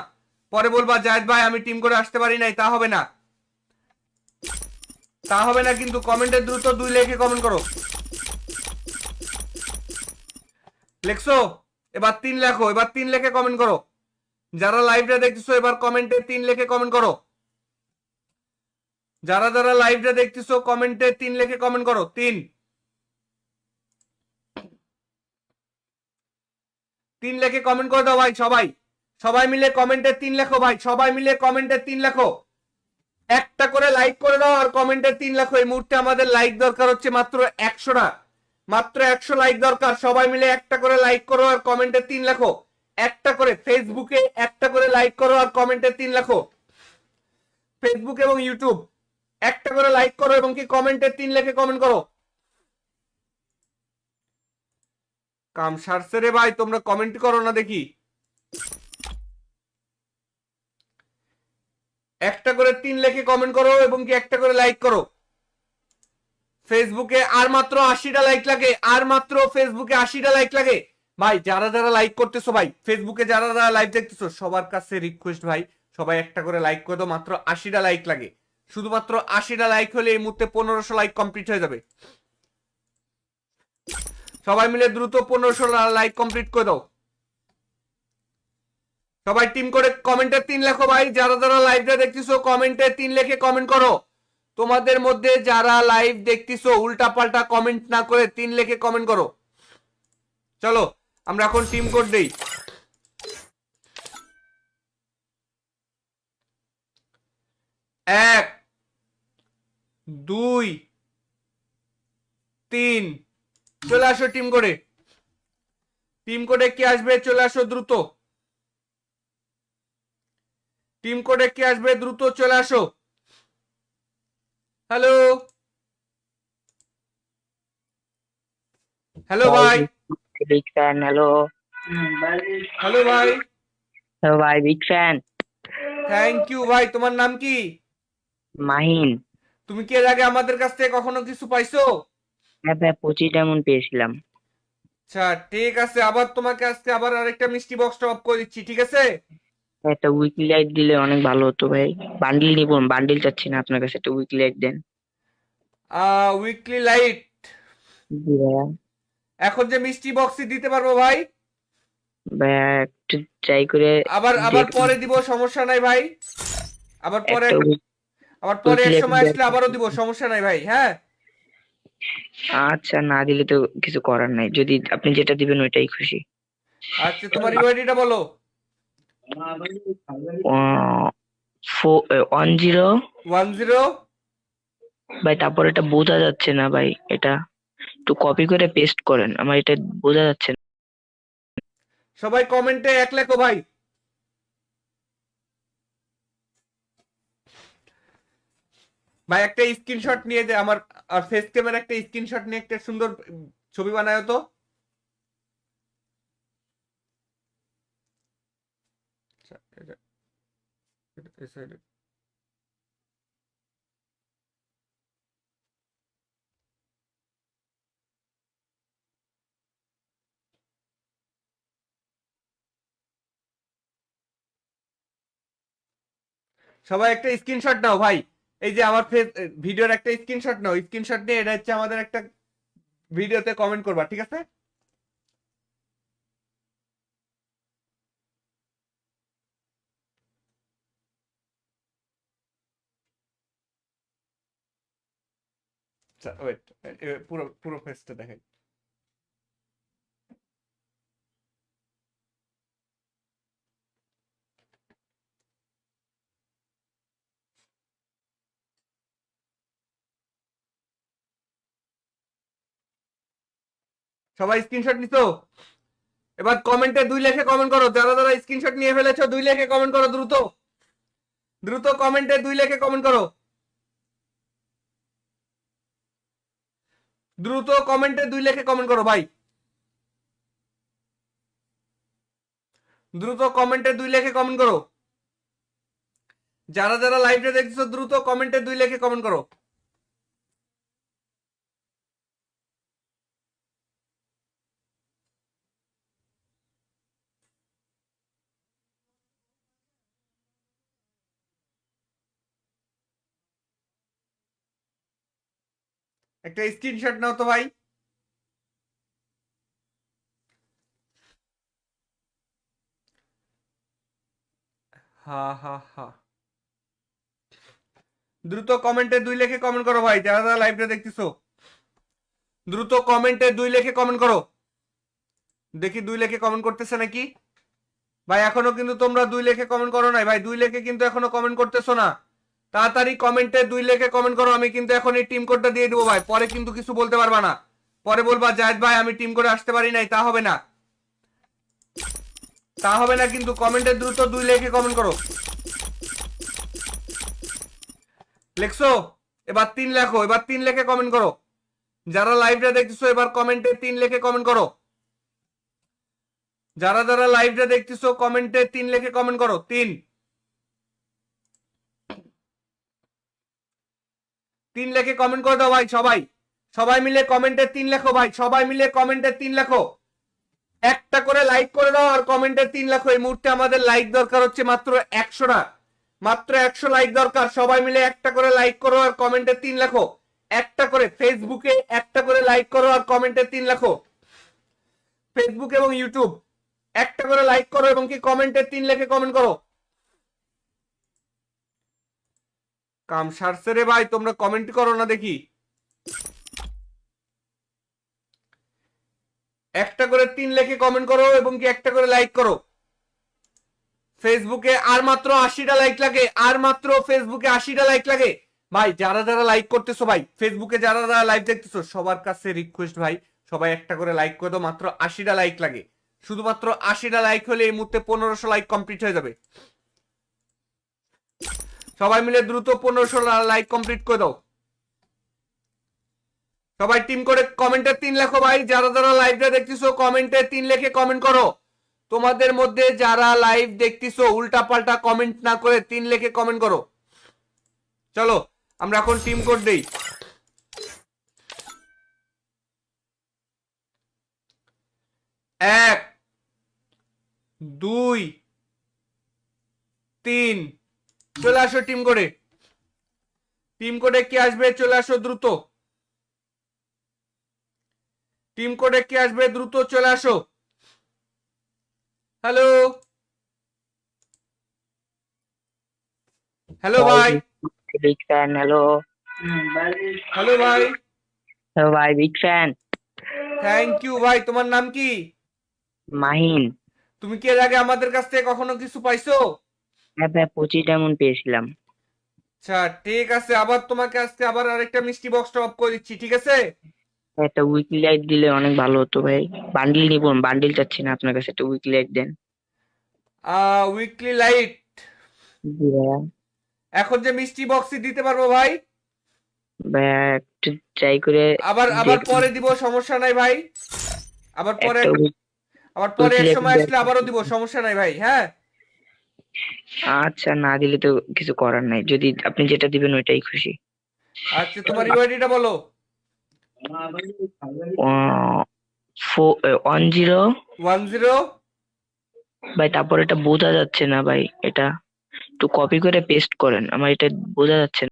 পরে বলবা জায়েদ ভাই আমি টিম করে আসতে পারি নাই, তা হবে না, তা হবে না কিন্তু। কমেন্টে দ্রুত 2 লেখে কমেন্ট করো। লেখছো? এবার 3 লেখো, এবার 3 লেখে কমেন্ট করো। যারা লাইভটা দেখতেছো এবার কমেন্টে 3 লেখে কমেন্ট করো। যারা যারা লাইভটা দেখতেছো কমেন্টে 3 লেখে কমেন্ট করো। 3 লেখে কমেন্ট করে দাও ভাই সবাই। সবাই মিলে কমেন্টে 3 লেখো ভাই, সবাই মিলে কমেন্টে 3 লেখো। একটা করে লাইক করে দাও আর কমেন্টে 3 লেখো। এই মুহূর্তে আমাদের লাইক দরকার হচ্ছে মাত্র 100টা, মাত্র 100 লাইক দরকার। সবাই মিলে একটা করে লাইক করো আর কমেন্টে 3 লেখো। একটা করে ফেসবুকে একটা করে লাইক করো আর কমেন্টে 3 লেখো। ফেসবুক এবং ইউটিউব একটা করে লাইক করো এবং কি কমেন্টে 3 লেখে কমেন্ট করো। কাম সারছে রে ভাই, তোমরা কমেন্ট করো না দেখি। একটা করে 3 লেখে কমেন্ট করো এবং কি একটা করে লাইক করো। ফেসবুকে আর মাত্র 80টা লাইক লাগে, আর মাত্র ফেসবুকে 80টা লাইক লাগে ভাই। যারা যারা লাইক করতেছো ভাই, ফেসবুকে যারা যারা লাইভ দেখতেছো সবার কাছে রিকোয়েস্ট ভাই, সবাই একটা করে লাইক করে দাও। মাত্র 80টা লাইক লাগে, শুধুমাত্র 80টা লাইক হলে এই মুহূর্তে 1500 লাইক কমপ্লিট হয়ে যাবে। সবাই মিলে দ্রুত 1500 লাইক কমপ্লিট করে দাও। সবাই টিম করে কমেন্টে 3 লেখো ভাই। যারা যারা লাইভটা দেখতেছো কমেন্টে 3 লেখে কমেন্ট করো। তোমাদের মধ্যে যারা লাইভ দেখতেছো উল্টা পাল্টা কমেন্ট না করে 3 লেখে কমেন্ট করো। চলো আমরা এখন টিম কোড দেই। 1 2 3 চলে আসো টিম কোডে। টিম কোডে কে আসবে চলে আসো দ্রুত। টিম কোডে কে আসবে দ্রুত চলে আসো। হ্যালো, হ্যালো ভাই ভাই, বিগ ফ্যান। হ্যালো। হ্যালো ভাই। হ্যালো ভাই, বিগ ফ্যান। থ্যাংক ইউ ভাই। তোমার নাম কি? মাহিন। তুমি কি এর আগে আমাদের কাছ থেকে কখনো কিছু পাইছো? হ্যাঁ ভাই, 25 ডায়মন্ড পেয়েছিলাম। আচ্ছা ঠিক আছে, আবার তোমাকে আজকে আবার আরেকটা মিষ্টি বক্স টপ করে দিচ্ছি, ঠিক আছে? একটা উইকলি লাইট দিলে অনেক ভালো হতো ভাই। বান্ডিল নিব, বান্ডিল চাচ্ছি না, আপনার কাছে একটা উইকলি লাইট দেন। উইকলি লাইট জি ভাইয়া। এখন যে মিষ্টি বক্সই দিতে পারবো ভাই। ভাইয়া একটু ট্রাই করে আবার আবার দেখুন। পরে দিব, সমস্যা নাই ভাই। আবার পরে, একটা আবার পরে উইকলি এক লাইট সময় দেন। আসলে আবারও দিব, সমস্যা নাই ভাই। হ্যাঁ আচ্ছা, না দিলে তো কিছু করার নাই, যদি আপনি যেটা দিবেন ওইটাই খুশি। আচ্ছা, তোমার ইউআইডিটা বলো। 10। 10। ভাই তারপর এটা বোঝা যাচ্ছে না ভাই, এটা একটু কপি করে পেস্ট করেন, আমার এটা বোঝা যাচ্ছে না। সবাই কমেন্টে 1 লেখো ভাই। ভাই একটা স্ক্রিনশট নিয়ে যে আমার আর ফেস ক্যামের একটা স্ক্রিনশট নিয়ে একটা সুন্দর ছবি বানায় তো। আচ্ছা, এই side এ। সবাই একটা স্ক্রিনশট নাও ভাই। এই যে আমার ফেস ভিডিওর একটা স্ক্রিনশট নাও, স্ক্রিনশট নিয়ে এটা হচ্ছে আমাদের একটা ভিডিওতে কমেন্ট করবা, ঠিক আছে? আচ্ছা ওয়েট, পুরো পুরো ফেসটা দেখাই। সবাই স্ক্রিনশট নিছো? এবার কমেন্টে 2 লেখে কমেন্ট করো, যারা যারা স্ক্রিনশট নিয়ে ফেলেছো 2 লেখে কমেন্ট করো, দ্রুত দ্রুত কমেন্টে 2 লেখে কমেন্ট করো, দ্রুত কমেন্টে 2 লেখে কমেন্ট করো ভাই, দ্রুত কমেন্টে 2 লেখে কমেন্ট করো, যারা যারা লাইভে দেখছো দ্রুত কমেন্টে 2 লেখে কমেন্ট করো। একটা স্ক্রিনশট নাও তো ভাই। হা হা হা, দ্রুত কমেন্টে 2 লেখে কমেন্ট করো ভাই, যারা যারা লাইভটা দেখতেছো দ্রুত কমেন্টে 2 লেখে কমেন্ট করো। দেখি 2 লেখে কমেন্ট করতেছে নাকি ভাই, এখনো কিন্তু তোমরা 2 লেখে কমেন্ট করো নাই ভাই, 2 লেখে কিন্তু এখনো কমেন্ট করতেছো না। তাড়াতাড়ি কমেন্টে 2 লেখে কমেন্ট করো, আমি কিন্তু এখন এই টিম কোডটা দিয়ে দেবো ভাই, পরে কিন্তু কিছু বলতে পারবা না, পরে বলবা জায়েদ ভাই আমি টিম কোডে আসতে পারি নাই, তা হবে না, তা হবে না কিন্তু। কমেন্টে দ্রুত 2 লেখে কমেন্ট করো। লেখছো? এবার 3 লেখো, এবার 3 লেখে কমেন্ট করো, যারা লাইভটা দেখতেছো এবার কমেন্টে 3 লেখে কমেন্ট করো, যারা যারা লাইভটা দেখতেছো কমেন্টে 3 লেখে কমেন্ট করো। 3 লেখে কমেন্ট করে দাও ভাই, সবাই সবাই মিলে কমেন্টে 3 লেখো ভাই, সবাই মিলে কমেন্টে 3 লেখো, একটা করে লাইক করে দাও আর কমেন্টে 3 লেখো। এই মুহূর্তে আমাদের লাইক দরকার হচ্ছে মাত্র 100টা, মাত্র 100 লাইক দরকার, সবাই মিলে একটা করে লাইক করো আর কমেন্টে 3 লেখো, একটা করে ফেসবুকে একটা করে লাইক করো আর কমেন্টে 3 লেখো, ফেসবুক এবং ইউটিউব একটা করে লাইক করো এবং কি কমেন্টে 3 লেখে কমেন্ট করো। কাম সারছে রে ভাই, তোমরা কমেন্ট করো না দেখি, একটা করে 3 লেখে কমেন্ট করো এবং কি একটা করে লাইক করো। ফেসবুকে আর মাত্র 80টা লাইক লাগে, আর মাত্র ফেসবুকে 80টা লাইক লাগে ভাই, যারা যারা লাইক করতেছো ভাই, ফেসবুকে যারা যারা লাইভ দেখতেছো সবার কাছে রিকোয়েস্ট ভাই, সবাই একটা করে লাইক করে দাও, মাত্র 80টা লাইক লাগে, শুধুমাত্র 80টা লাইক হলে এই মুহূর্তে 1500 লাইক কমপ্লিট হয়ে যাবে। সবাই মিলে দ্রুত 1500 লাইক কমপ্লিট করে দাও, সবাই টিম করে কমেন্টে 3 লেখো ভাই, যারা যারা লাইভটা দেখতেছো কমেন্টে 3 লেখে কমেন্ট করো, তোমাদের মধ্যে যারা লাইভ দেখতেছো উল্টা পাল্টা কমেন্ট না করে 3 লেখে কমেন্ট করো। চলো আমরা এখন টিম কোড দেই। 1 2 3, চলে আসো টিম কোডে, টিম কোডে কি আসবে চলে আসো দ্রুত, টিম কোডে কি আসবে দ্রুত চলে আসো। হ্যালো হ্যালো ভাই, বিগ ফ্যান। হ্যালো হ্যালো ভাই, হ্যালো ভাই, বিগ ফ্যান। থ্যাংক ইউ ভাই, তোমার নাম কি? মাহিন। তুমি কি এর আগে আমাদের কাছ থেকে কখনো কিছু পাইছো? হ্যাঁ ভাই, 25 ডায়মন্ড পেয়েছিলাম। আচ্ছা ঠিক আছে, আবার তোমাকে আজকে আবার আরেকটা মিষ্টি বক্স টপ করে দিচ্ছি, ঠিক আছে? একটা উইকলি লাইট দিলে অনেক ভালো হতো ভাই। বান্ডিল নিব, বান্ডিল চাচ্ছি না, আপনার কাছে একটা উইকলি লাইট দেন। উইকলি লাইট জি ভাইয়া। এখন যে মিষ্টি বক্সই দিতে পারবো ভাই, ভাইয়া একটু ট্রাই করে আবার আবার দেখ। পরে দিব, সমস্যা নাই ভাই, আবার পরে একটা আবার পরে এক উইকলি সময় আসলে লাইট। আবারও দিব, সমস্যা নাই ভাই। হ্যাঁ আচ্ছা, না দিলে তো কিছু করার নাই, যদি আপনি যেটা দিবেন ওইটাই খুশি। আচ্ছা তোমার ইউআইডিটা বলো। 10 10, ভাই, তারপর এটা বোঝা যাচ্ছে না ভাই, এটা একটু কপি করে পেস্ট করেন, আমার এটা বোঝা যাচ্ছে না।